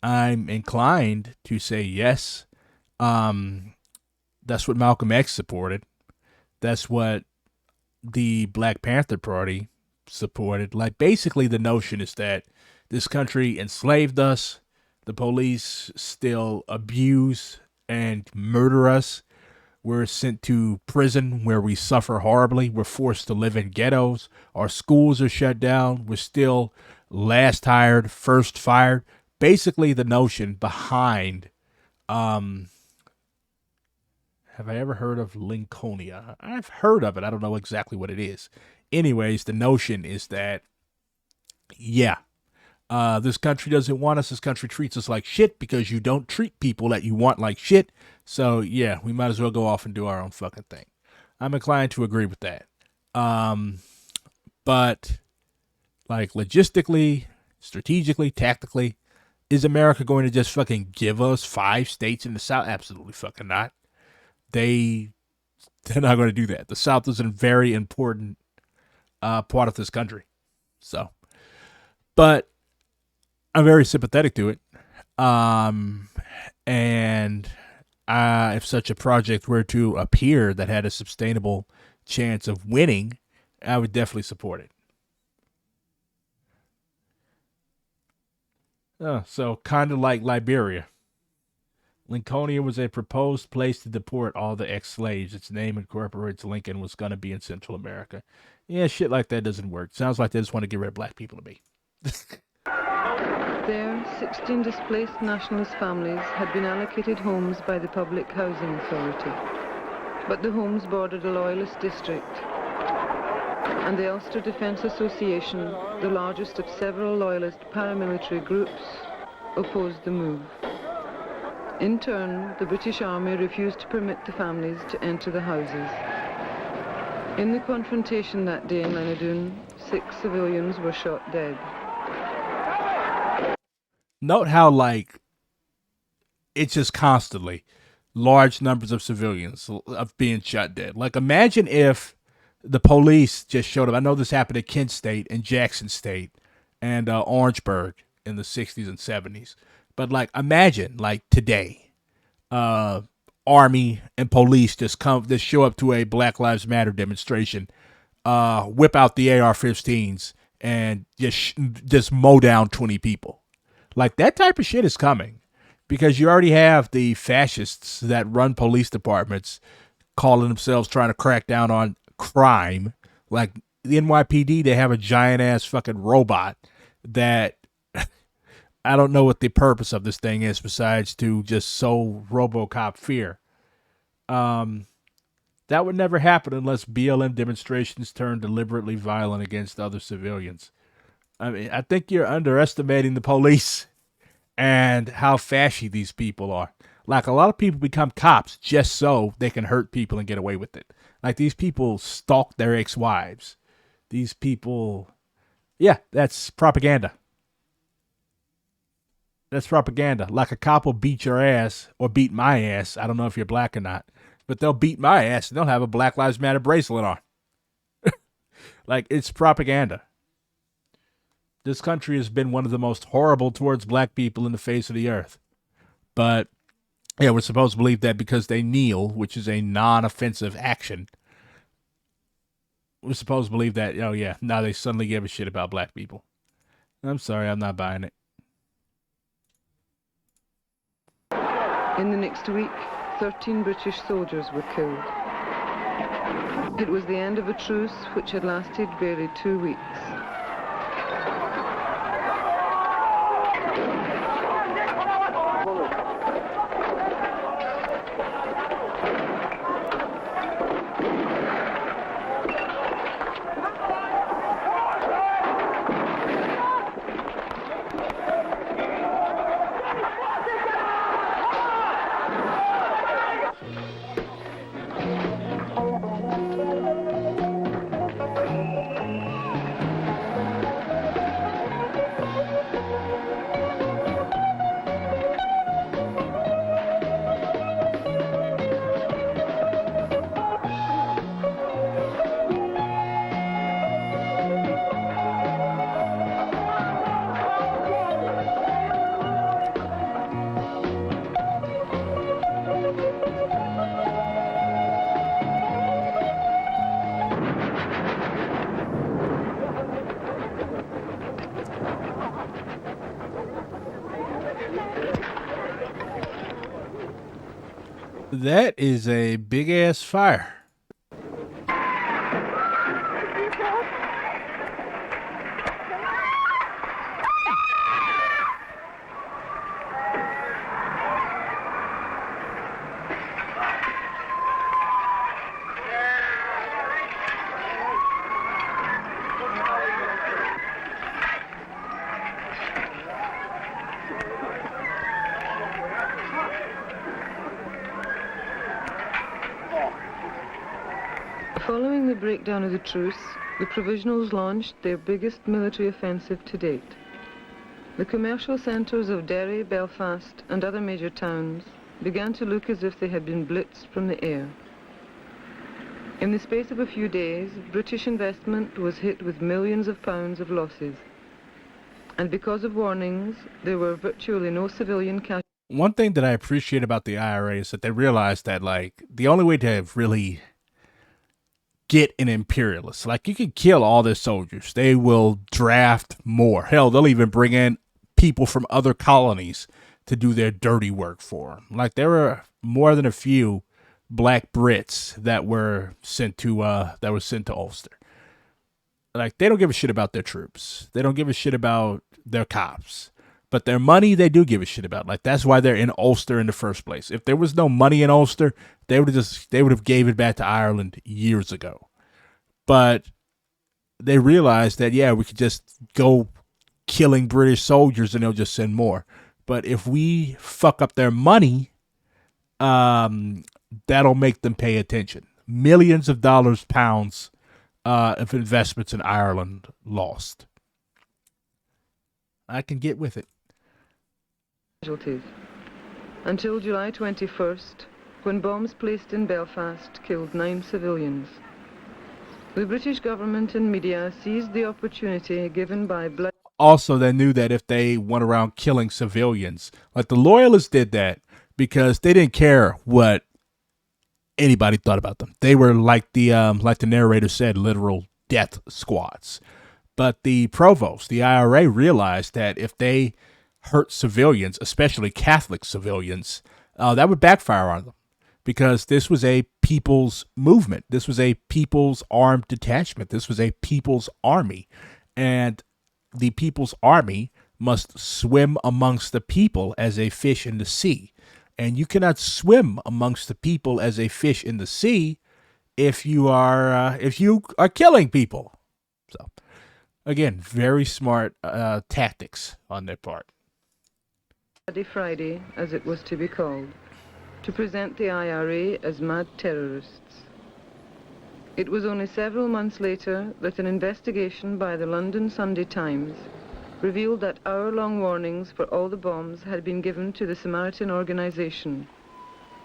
I'm inclined to say yes. That's what Malcolm X supported. That's what the Black Panther Party supported. Like, basically the notion is that this country enslaved us. The police still abuse and murder us. We're sent to prison where we suffer horribly. We're forced to live in ghettos. Our schools are shut down. We're still last hired, first fired. Basically the notion behind, have I ever heard of Lincolnia? I've heard of it. I don't know exactly what it is. Anyways, the notion is that, yeah, this country doesn't want us. This country treats us like shit because you don't treat people that you want like shit. So, yeah, we might as well go off and do our own fucking thing. I'm inclined to agree with that. But, like, logistically, strategically, tactically, is America going to just fucking give us 5 states in the South? Absolutely fucking not. They're not going to do that. The South is a very important part of this country. So, but I'm very sympathetic to it. And if such a project were to appear that had a sustainable chance of winning, I would definitely support it. So kind of like Liberia. Lincolnia was a proposed place to deport all the ex-slaves. Its name incorporates Lincoln was going to be in Central America. Yeah, shit like that doesn't work. Sounds like they just want to get rid of black people to me. There, 16 displaced nationalist families had been allocated homes by the Public Housing Authority. But the homes bordered a loyalist district, and the Ulster Defence Association, the largest of several loyalist paramilitary groups, opposed the move. In turn, the British Army refused to permit the families to enter the houses. In the confrontation that day in Lenadoon, 6 civilians were shot dead. Note how, like, it's just constantly large numbers of civilians of being shot dead. Like, imagine if the police just showed up. I know this happened at Kent State and Jackson State and Orangeburg in the 60s and 70s. But, like, imagine, like, today, Army and police just show up to a Black Lives Matter demonstration, whip out the AR-15s, and just mow down 20 people. Like, that type of shit is coming because you already have the fascists that run police departments calling themselves trying to crack down on crime. Like, the NYPD, they have a giant-ass fucking robot that I don't know what the purpose of this thing is besides to just sow RoboCop fear. That would never happen unless BLM demonstrations turn deliberately violent against other civilians. I mean, I think you're underestimating the police and how fashy these people are. Like, a lot of people become cops just so they can hurt people and get away with it. Like, these people stalk their ex-wives. These people, yeah, that's propaganda. That's propaganda. Like, a cop will beat your ass or beat my ass. I don't know if you're black or not, but they'll beat my ass and they'll have a Black Lives Matter bracelet on. Like, it's propaganda. This country has been one of the most horrible towards black people in the face of the earth. But, yeah, we're supposed to believe that because they kneel, which is a non-offensive action. We're supposed to believe that, oh yeah, now they suddenly give a shit about black people. I'm sorry, I'm not buying it. In the next week, 13 British soldiers were killed. It was the end of a truce which had lasted barely 2 weeks. That is a big-ass fire. Following the breakdown of the truce, the Provisionals launched their biggest military offensive to date. The commercial centres of Derry, Belfast and other major towns began to look as if they had been blitzed from the air. In the space of a few days, British investment was hit with millions of pounds of losses. And because of warnings, there were virtually no civilian casualties. One thing that I appreciate about the IRA is that they realized that, like, the only way to really get an imperialist, like, you can kill all their soldiers, they will draft more. Hell, they'll even bring in people from other colonies to do their dirty work for them. Like, there were more than a few black Brits that were sent to Ulster. Like, they don't give a shit about their troops. They don't give a shit about their cops. But their money, they do give a shit about. Like, that's why they're in Ulster in the first place. If there was no money in Ulster, they would have gave it back to Ireland years ago. But they realized that, yeah, we could just go killing British soldiers and they'll just send more. But if we fuck up their money, that'll make them pay attention. Millions of dollars, pounds of investments in Ireland lost. I can get with it. Casualties. Until July 21st, when bombs placed in Belfast killed 9 civilians. The British government and media seized the opportunity given by blood. Also, they knew that if they went around killing civilians, like the Loyalists did that because they didn't care what anybody thought about them. They were like the narrator said, literal death squads. But the provost, the IRA, realized that if they hurt civilians, especially Catholic civilians, that would backfire on them. Because this was a people's movement. This was a people's armed detachment. This was a people's army. And the people's army must swim amongst the people as a fish in the sea. And you cannot swim amongst the people as a fish in the sea if you are killing people. So, again, very smart tactics on their part. Bloody Friday, as it was to be called, to present the IRA as mad terrorists. It was only several months later that an investigation by the London Sunday Times revealed that hour-long warnings for all the bombs had been given to the Samaritan organization,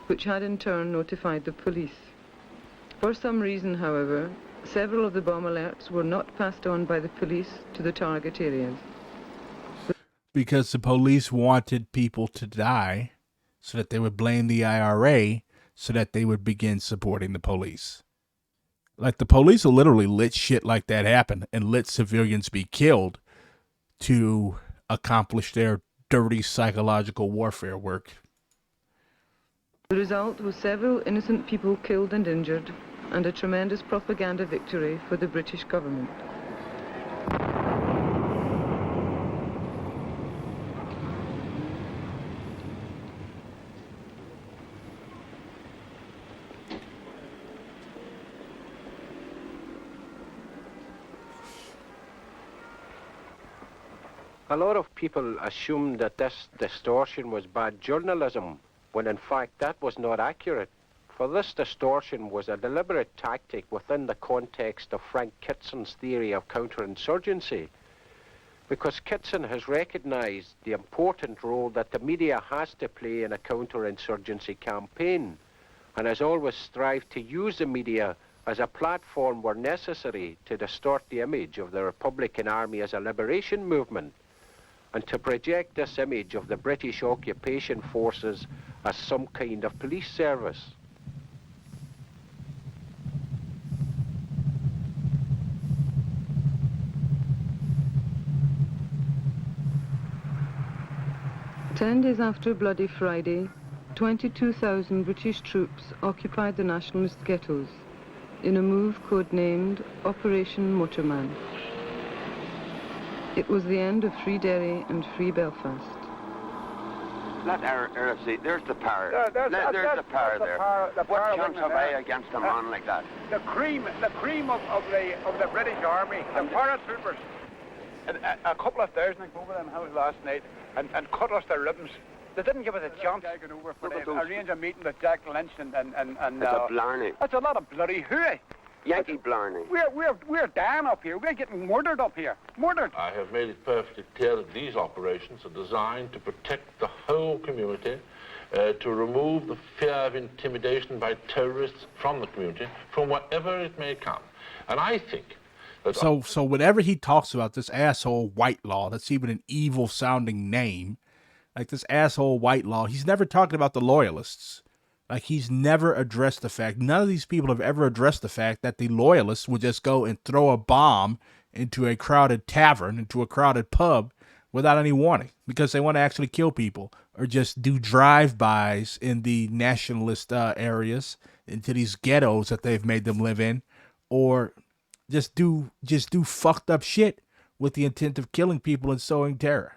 which had in turn notified the police. For some reason, however, several of the bomb alerts were not passed on by the police to the target areas. Because the police wanted people to die so that they would blame the IRA so that they would begin supporting the police. Like, the police will literally let shit like that happen and let civilians be killed to accomplish their dirty psychological warfare work. The result was several innocent people killed and injured, and a tremendous propaganda victory for the British government. A lot of people assumed that this distortion was bad journalism, when in fact that was not accurate. For this distortion was a deliberate tactic within the context of Frank Kitson's theory of counter-insurgency, because Kitson has recognized the important role that the media has to play in a counter-insurgency campaign, and has always strived to use the media as a platform where necessary to distort the image of the Republican Army as a liberation movement, and to project this image of the British occupation forces as some kind of police service. Ten days after Bloody Friday, 22,000 British troops occupied the nationalist ghettos in a move codenamed Operation Motorman. It was the end of Free Derry and Free Belfast. Let Arab see, there's the power. There's the power there. What chance have I against a man like that? The cream of the British Army, the paratroopers. And a couple of thousand came over them house last night and cut us their ribbons. They didn't give us a chance. Arrange a meeting with Jack Lynch and it's a blarney. That's a lot of bloody hooey. Yankee blarney. We're down up here. We're getting murdered up here. Murdered. I have made it perfectly clear that these operations are designed to protect the whole community, to remove the fear of intimidation by terrorists from the community, from wherever it may come. And I think that... So whenever he talks about this asshole white law, that's even an evil-sounding name, like this asshole white law, he's never talking about the loyalists. Like, he's never addressed the fact, none of these people have ever addressed the fact that the loyalists would just go and throw a bomb into a crowded tavern, into a crowded pub, without any warning, because they want to actually kill people, or just do drive-bys in the nationalist areas, into these ghettos that they've made them live in, or just do fucked up shit with the intent of killing people and sowing terror.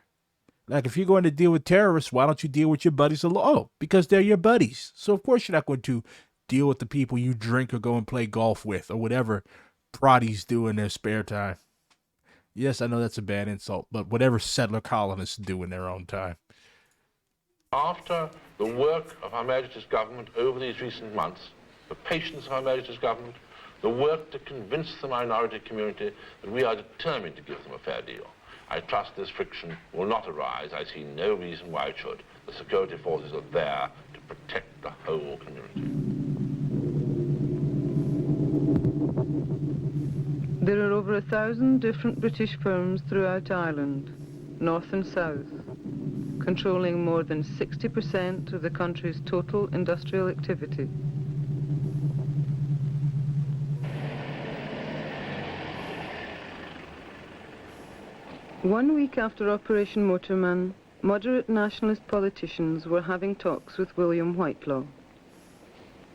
Like, if you're going to deal with terrorists, why don't you deal with your buddies alone? Oh, because they're your buddies. So, of course, you're not going to deal with the people you drink or go and play golf with, or whatever proddies do in their spare time. Yes, I know that's a bad insult, but whatever settler colonists do in their own time. After the work of Her Majesty's government over these recent months, the patience of Her Majesty's government, the work to convince the minority community that we are determined to give them a fair deal, I trust this friction will not arise. I see no reason why it should. The security forces are there to protect the whole community. There are over 1,000 different British firms throughout Ireland, north and south, controlling more than 60% of the country's total industrial activity. One week after Operation Motorman, moderate nationalist politicians were having talks with William Whitelaw.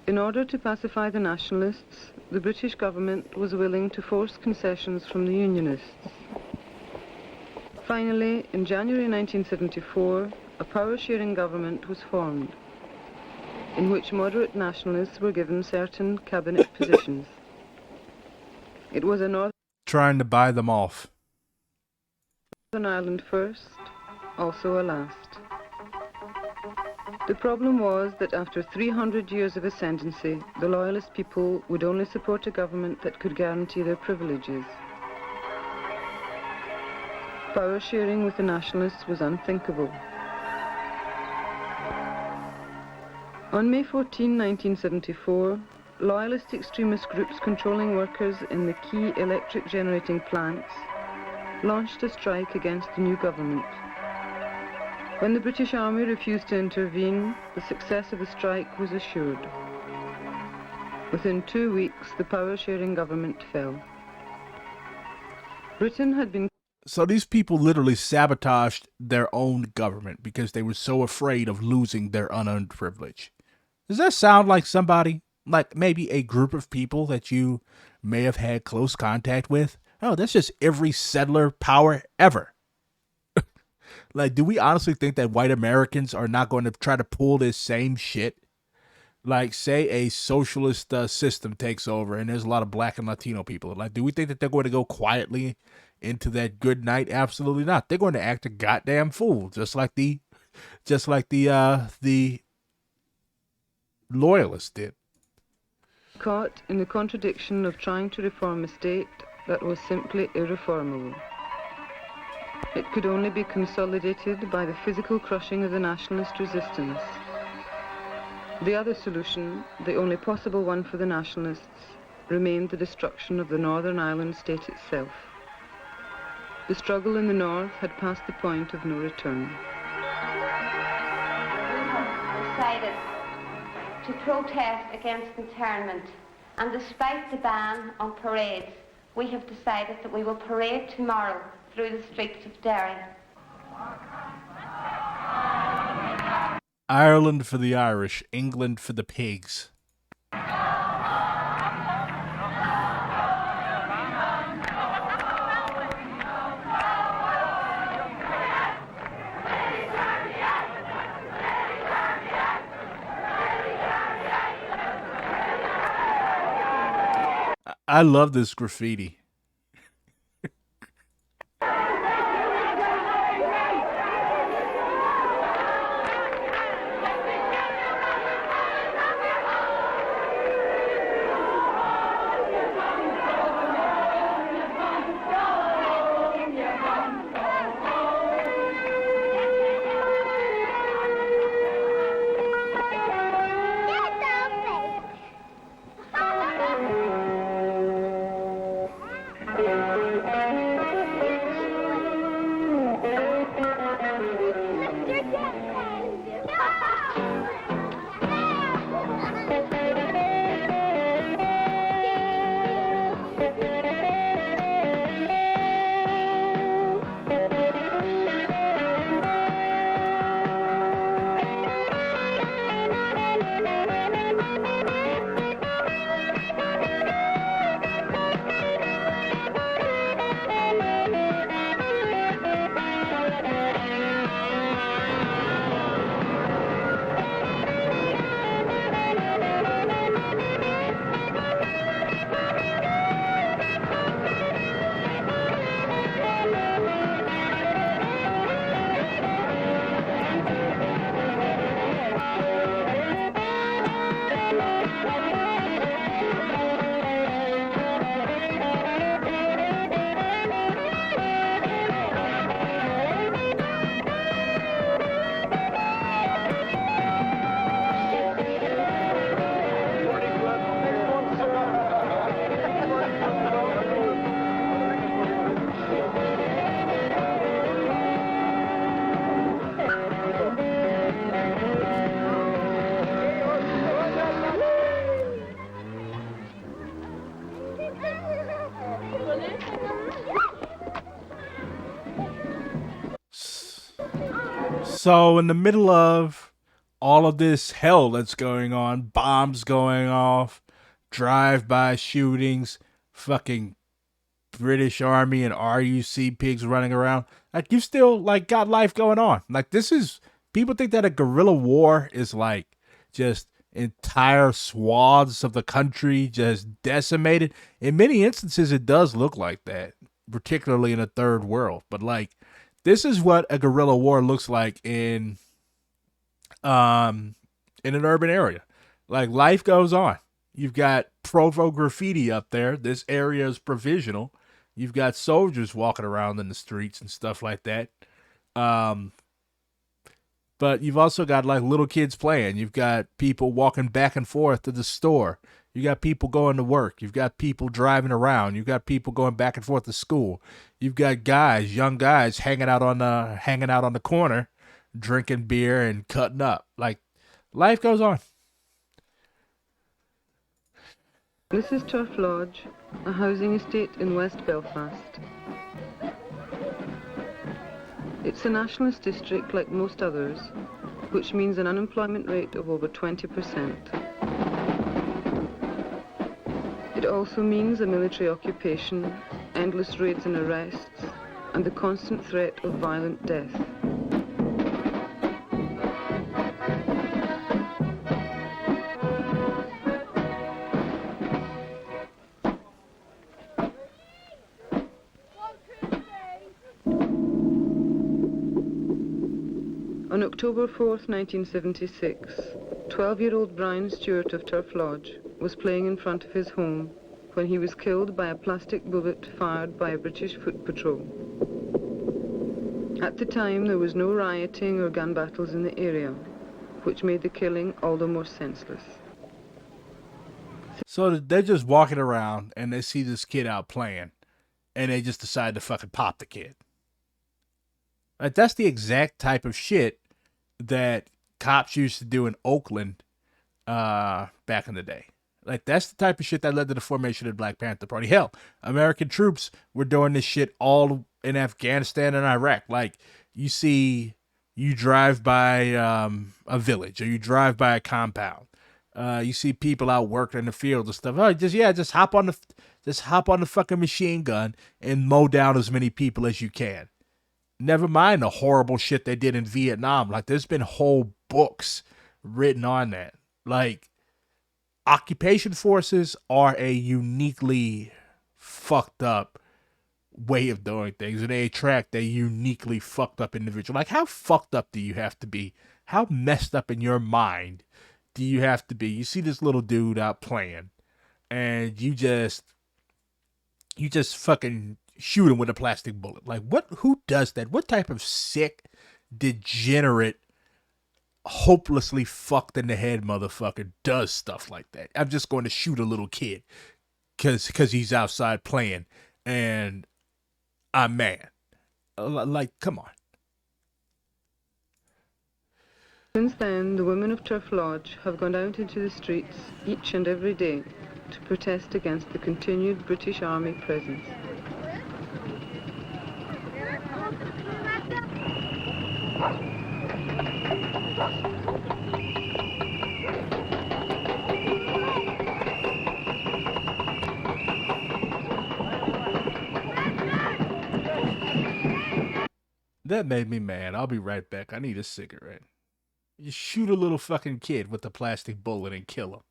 In order to pacify the nationalists, the British government was willing to force concessions from the Unionists. Finally, in January 1974, a power-sharing government was formed, in which moderate nationalists were given certain cabinet positions. It was a Northern... Trying to buy them off. Northern Ireland first, also a last. The problem was that after 300 years of ascendancy, the loyalist people would only support a government that could guarantee their privileges. Power sharing with the nationalists was unthinkable. On May 14, 1974, loyalist extremist groups controlling workers in the key electric generating plants launched a strike against the new government. When the British Army refused to intervene, the success of the strike was assured. Within 2 weeks, the power-sharing government fell. Britain had been... So these people literally sabotaged their own government because they were so afraid of losing their unearned privilege. Does that sound like somebody, like maybe a group of people that you may have had close contact with? Oh, that's just every settler power ever. Like, do we honestly think that white Americans are not going to try to pull this same shit? Like, say a socialist system takes over and there's a lot of black and Latino people. Like, do we think that they're going to go quietly into that good night? Absolutely not. They're going to act a goddamn fool, just like the loyalists did. Caught in the contradiction of trying to reform a state that was simply irreformable. It could only be consolidated by the physical crushing of the nationalist resistance. The other solution, the only possible one for the nationalists, remained the destruction of the Northern Ireland state itself. The struggle in the north had passed the point of no return. We have decided to protest against internment, and despite the ban on parades, we have decided that we will parade tomorrow through the streets of Derry. Ireland for the Irish, England for the pigs. I love this graffiti. So in the middle of all of this hell that's going on, bombs going off, drive-by shootings, fucking British Army and RUC pigs running around, like, you still, like, got life going on. Like, this is, people think that a guerrilla war is, like, just entire swaths of the country just decimated. In many instances, it does look like that, particularly in a third world. But, like, this is what a guerrilla war looks like in an urban area. Like, life goes on. You've got Provo graffiti up there. This area is provisional. You've got soldiers walking around in the streets and stuff like that. But you've also got, like, little kids playing. You've got people walking back and forth to the store. You got people going to work. You've got people driving around. You've got people going back and forth to school. You've got guys, young guys, hanging out on the corner, drinking beer and cutting up. Like, life goes on. This is Turf Lodge, a housing estate in West Belfast. It's a nationalist district like most others, which means an unemployment rate of over 20%. It also means a military occupation, endless raids and arrests, and the constant threat of violent death. On October 4th, 1976, 12-year-old Brian Stewart of Turf Lodge was playing in front of his home when he was killed by a plastic bullet fired by a British foot patrol. At the time, there was no rioting or gun battles in the area, which made the killing all the more senseless. So they're just walking around and they see this kid out playing, and they just decide to fucking pop the kid. Like, that's the exact type of shit that cops used to do in Oakland back in the day. Like, that's the type of shit that led to the formation of the Black Panther Party. Hell, American troops were doing this shit all in Afghanistan and Iraq. Like, you see You drive by a village, or you drive by a compound. You see people out working in the fields and stuff. Oh, just hop on the fucking machine gun and mow down as many people as you can. Never mind the horrible shit they did in Vietnam. Like, there's been whole books written on that. Like, occupation forces are a uniquely fucked up way of doing things, and they attract a uniquely fucked up individual. Like, how fucked up do you have to be? How messed up in your mind do you have to be? You see this little dude out playing, and you just fucking shoot him with a plastic bullet. Like, who does that? What type of sick, degenerate, hopelessly fucked in the head motherfucker does stuff like that? I'm just going to shoot a little kid because he's outside playing and I'm mad. Like, come on. Since then, the women of Turf Lodge have gone out into the streets each and every day to protest against the continued British Army presence. That made me mad. I'll be right back. I need a cigarette. You shoot a little fucking kid with a plastic bullet and kill him.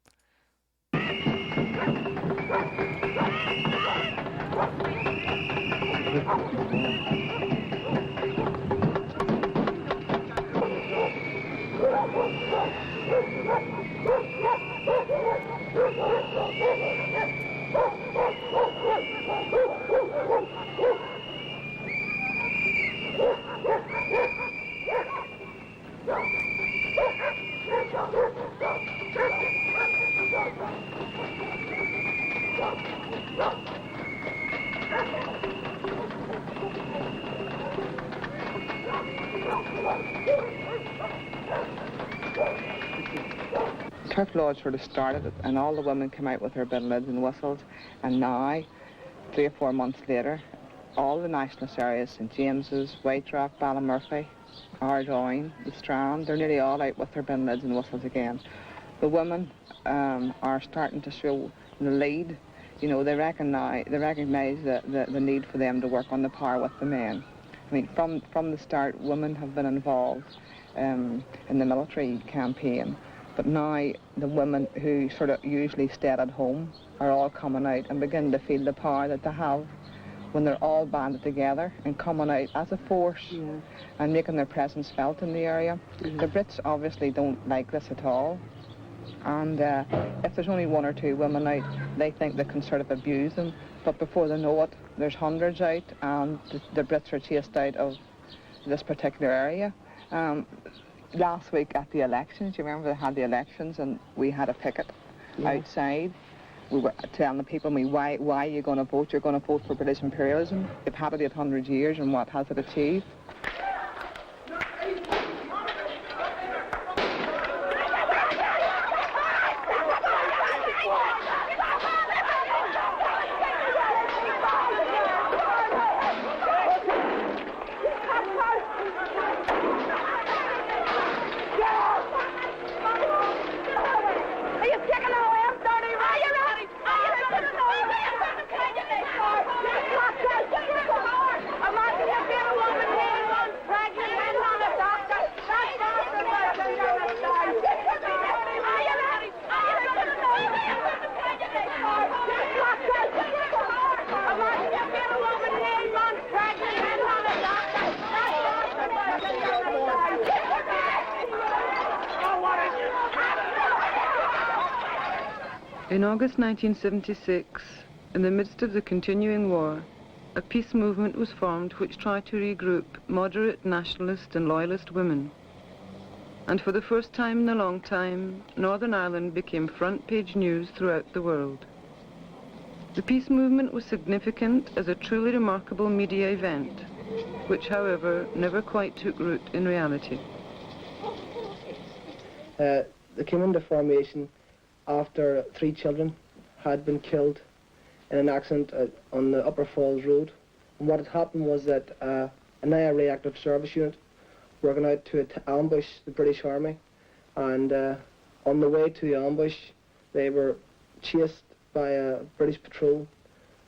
Turf Lodge sort of started it, and all the women came out with their lids and whistles, and now, 3 or 4 months later, all the nationalist areas, St James's, White Rock, Ballymurphy, Ardoyne, the Strand, they're nearly all out with their lids and whistles again. The women are starting to show the lead. You know, they recognise the need for them to work on the power with the men. I mean, from the start, women have been involved in the military campaign. But now the women who sort of usually stayed at home are all coming out and beginning to feel the power that they have when they're all banded together and coming out as a force and making their presence felt in the area. The Brits obviously don't like this at all. And if there's only 1 or 2 women out, they think they can sort of abuse them. But before they know it, there's hundreds out, and the Brits are chased out of this particular area. Last week at the elections, you remember they had the elections and we had a picket outside. We were telling the people, why are you going to vote? You're going to vote for British imperialism. They've had it 800 years, and what has it achieved? In August 1976, in the midst of the continuing war, a peace movement was formed which tried to regroup moderate nationalist and loyalist women. And for the first time in a long time, Northern Ireland became front-page news throughout the world. The peace movement was significant as a truly remarkable media event, which, however, never quite took root in reality. They came into formation after 3 children had been killed in an accident on the Upper Falls Road. And what had happened was that an IRA active service unit were going out to ambush the British Army, and on the way to the ambush they were chased by a British patrol.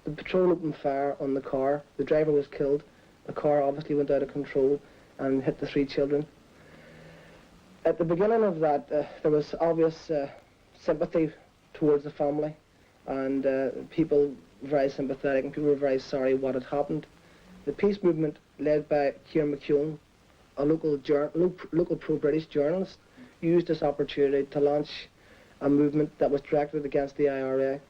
The patrol opened fire on the car, the driver was killed, the car obviously went out of control and hit the 3 children. At the beginning of that, there was obvious sympathy towards the family, and people were very sympathetic and people were very sorry what had happened. The peace movement, led by Kieran McKeown, a local pro-British journalist, used this opportunity to launch a movement that was directed against the IRA.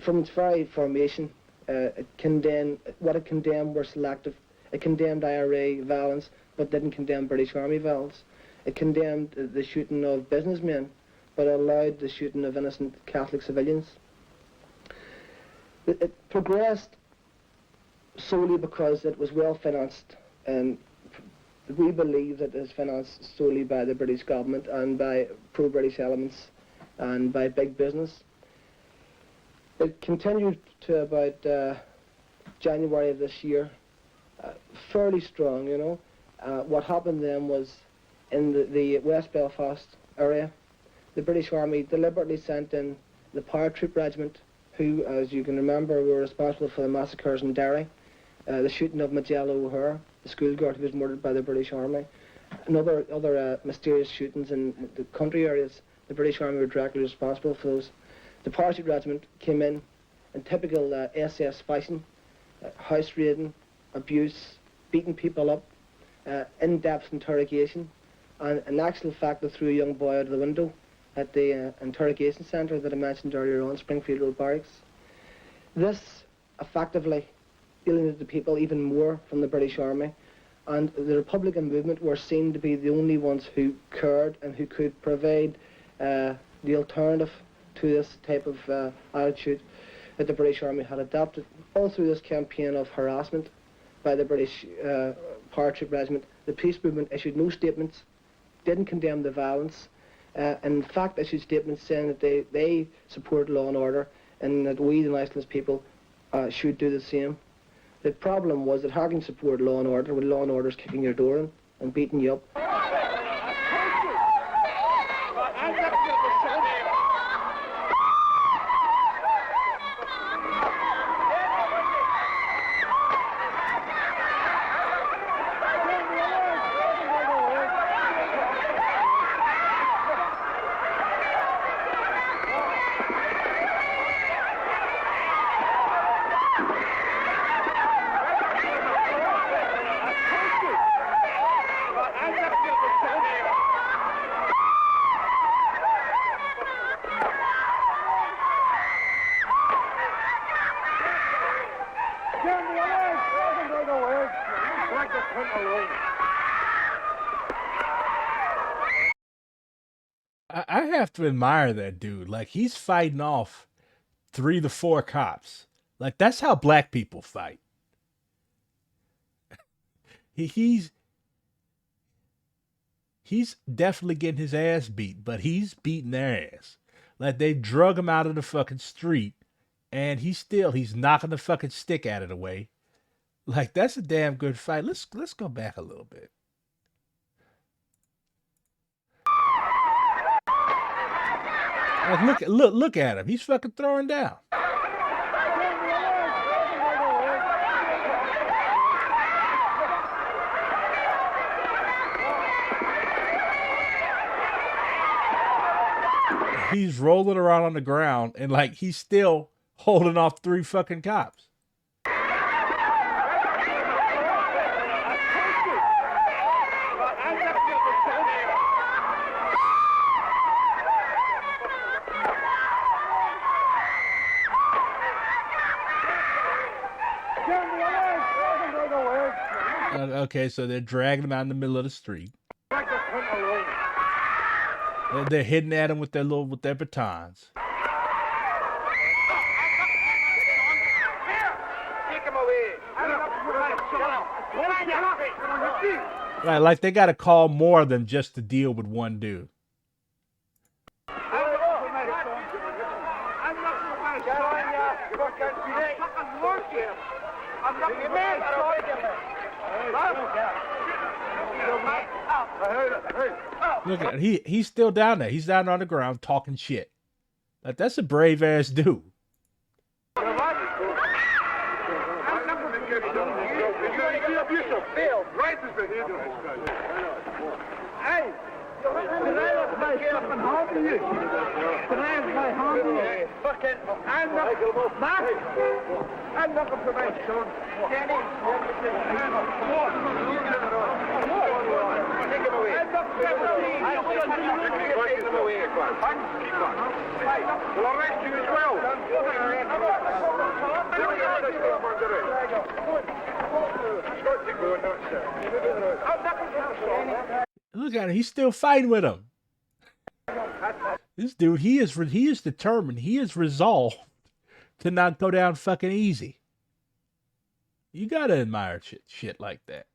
From its very formation, it condemned were selective. It condemned IRA violence, but didn't condemn British Army violence. It condemned the shooting of businessmen, but allowed the shooting of innocent Catholic civilians. It progressed solely because it was well financed, and we believe that it is financed solely by the British government and by pro-British elements and by big business. It continued to about January of this year, fairly strong, you know. What happened then was, in the West Belfast area, the British Army deliberately sent in the Patriot regiment, who, as you can remember, were responsible for the massacres in Derry, the shooting of Majella O'Hare, the schoolgirl who was murdered by the British Army, and other mysterious shootings in the country areas. The British Army were directly responsible for those. The Patriot regiment came in typical SS fashion, house raiding, abuse, beating people up, in-depth interrogation, and in actual fact they threw a young boy out of the window at the interrogation centre that I mentioned earlier on, Springfield Road Barracks. This effectively alienated the people even more from the British Army, and the Republican movement were seen to be the only ones who cared and who could provide the alternative to this type of attitude that the British Army had adopted. All through this campaign of harassment by the British Patriot Regiment, the peace movement issued no statements, didn't condemn the violence, in fact issued statements saying that they support law and order and that we, the nationalist people, should do the same. The problem was that how can you support law and order when law and order is kicking your door in and beating you up? I have to admire that dude. Like, he's fighting off 3 to 4 cops. Like, that's how black people fight. He's definitely getting his ass beat, but he's beating their ass. Like, they drug him out of the fucking street, and he's knocking the fucking stick out of the way. Like, that's a damn good fight. Let's go back a little bit. Like, look at him. He's fucking throwing down. He's rolling around on the ground and like he's still holding off 3 fucking cops. Okay, so they're dragging him out in the middle of the street. They're hitting at him with their batons. Right, like they got to call more than just to deal with one dude. Look at he's still down there. He's down on the ground talking shit. Like, that's a brave ass dude. Hey! Can I have my fucking home to you? Can I have my home to you? Fucking, I'm not, Matt, I'm looking for my son. Kenny, take him away. I'm not take him away. Well, I'll arrest you as well. Look at him. He's still fighting with him. This dude, he is determined. He is resolved to not go down fucking easy. You gotta admire shit like that.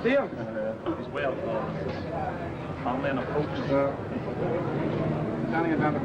See him? He's well. Connolly and a coach. Standing down the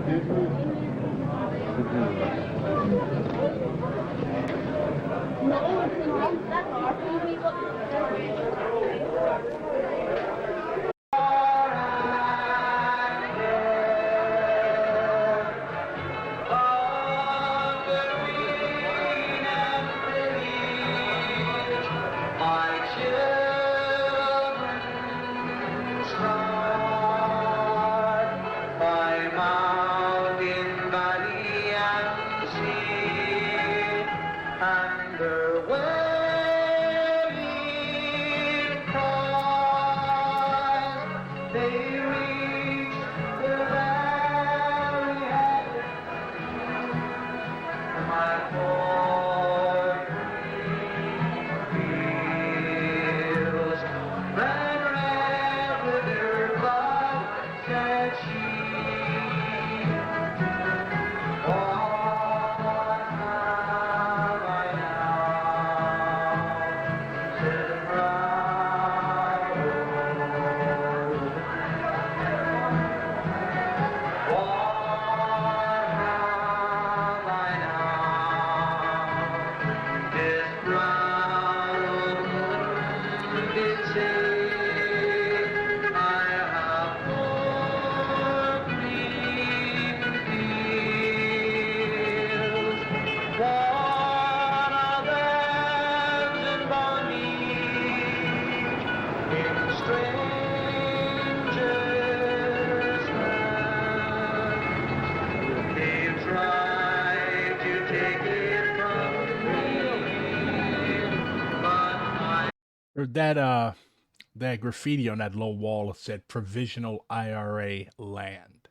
Or that graffiti on that low wall that said Provisional IRA land.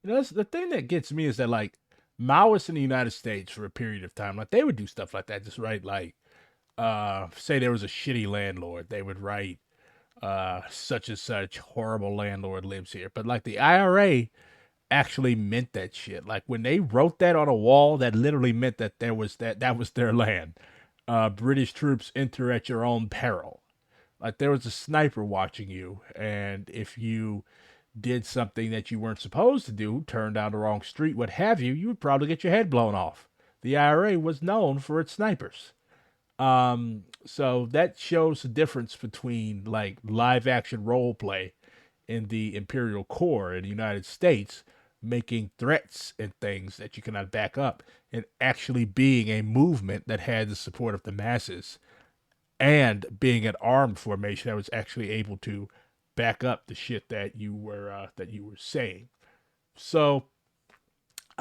You know, that's the thing that gets me is that, like, Maoists in the United States for a period of time, like, they would do stuff like that. Just write, like, say there was a shitty landlord. They would write, such and such horrible landlord lives here. But, like, the IRA actually meant that shit. Like, when they wrote that on a wall, that literally meant that that was their land. British troops enter at your own peril. Like, there was a sniper watching you, and if you did something that you weren't supposed to do, turned down the wrong street, what have you, you would probably get your head blown off. The IRA was known for its snipers. So that shows the difference between, like, live action role play in the Imperial Corps in the United States, making threats and things that you cannot back up, and actually being a movement that had the support of the masses, and being an armed formation that was actually able to back up the shit that you were saying. So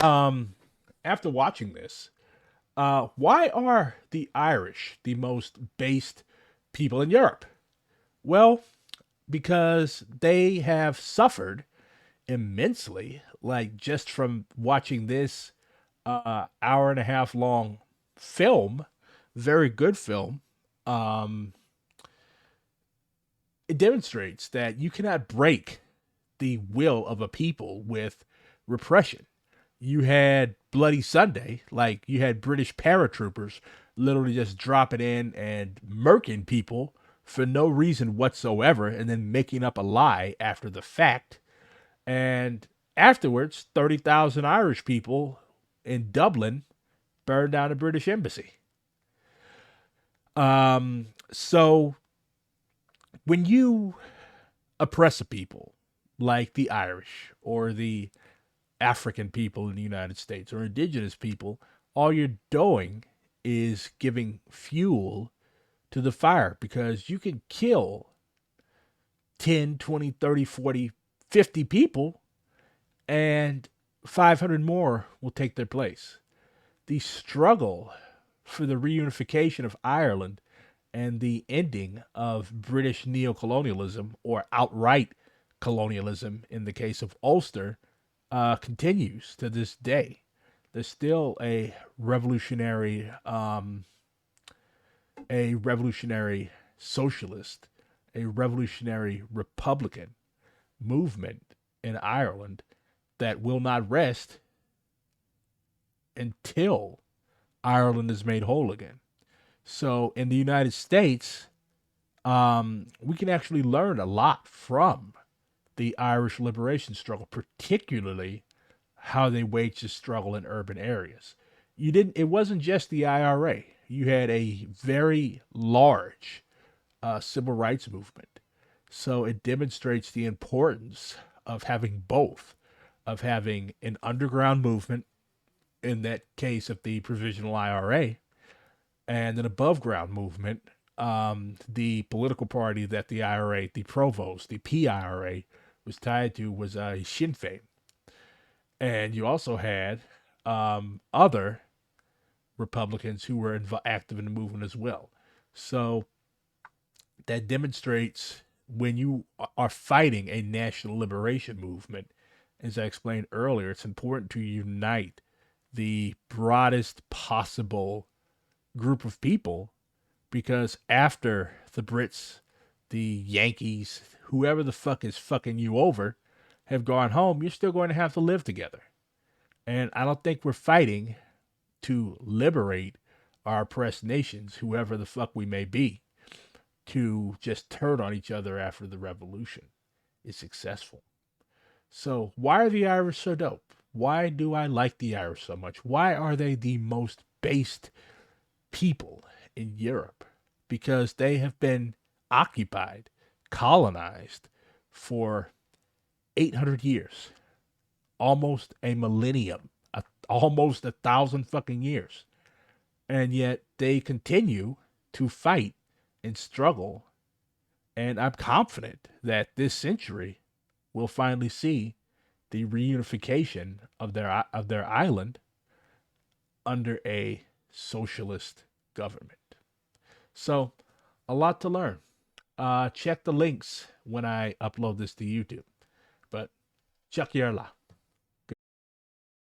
After watching this, why are the Irish the most based people in Europe? Well, because they have suffered immensely, like just from watching this hour and a half long film, very good film. It demonstrates that you cannot break the will of a people with repression. You had Bloody Sunday, like you had British paratroopers literally just dropping in and murking people for no reason whatsoever and then making up a lie after the fact. And afterwards, 30,000 Irish people in Dublin burned down the British embassy. So when you oppress a people like the Irish or the African people in the United States or indigenous people, all you're doing is giving fuel to the fire, because you can kill 10, 20, 30, 40, 50 people and 500 more will take their place. The struggle for the reunification of Ireland and the ending of British neocolonialism, or outright colonialism in the case of Ulster, continues to this day. There's still a revolutionary socialist, a revolutionary Republican movement in Ireland that will not rest until Ireland is made whole again. So in the United States, we can actually learn a lot from the Irish liberation struggle, particularly how they waged the struggle in urban areas. It wasn't just the IRA. You had a very large civil rights movement. So it demonstrates the importance of having both, of having an underground movement, in that case of the Provisional IRA, and an above ground movement. The political party that the IRA, the Provost, the PIRA, was tied to was Sinn Féin. And you also had other Republicans who were active in the movement as well. So that demonstrates, when you are fighting a national liberation movement, as I explained earlier, it's important to unite the broadest possible group of people, because after the Brits, the Yankees, whoever the fuck is fucking you over, have gone home, you're still going to have to live together. And I don't think we're fighting to liberate our oppressed nations, whoever the fuck we may be, to just turn on each other after the revolution is successful. So why are the Irish so dope? Why do I like the Irish so much? Why are they the most based people in Europe? Because they have been occupied, colonized for 800 years, almost a millennium, almost 1,000 fucking years. And yet they continue to fight and struggle. And I'm confident that this century will finally see the reunification of their island under a socialist government. So, a lot to learn. Check the links when I upload this to YouTube. But, Chuck Yerla.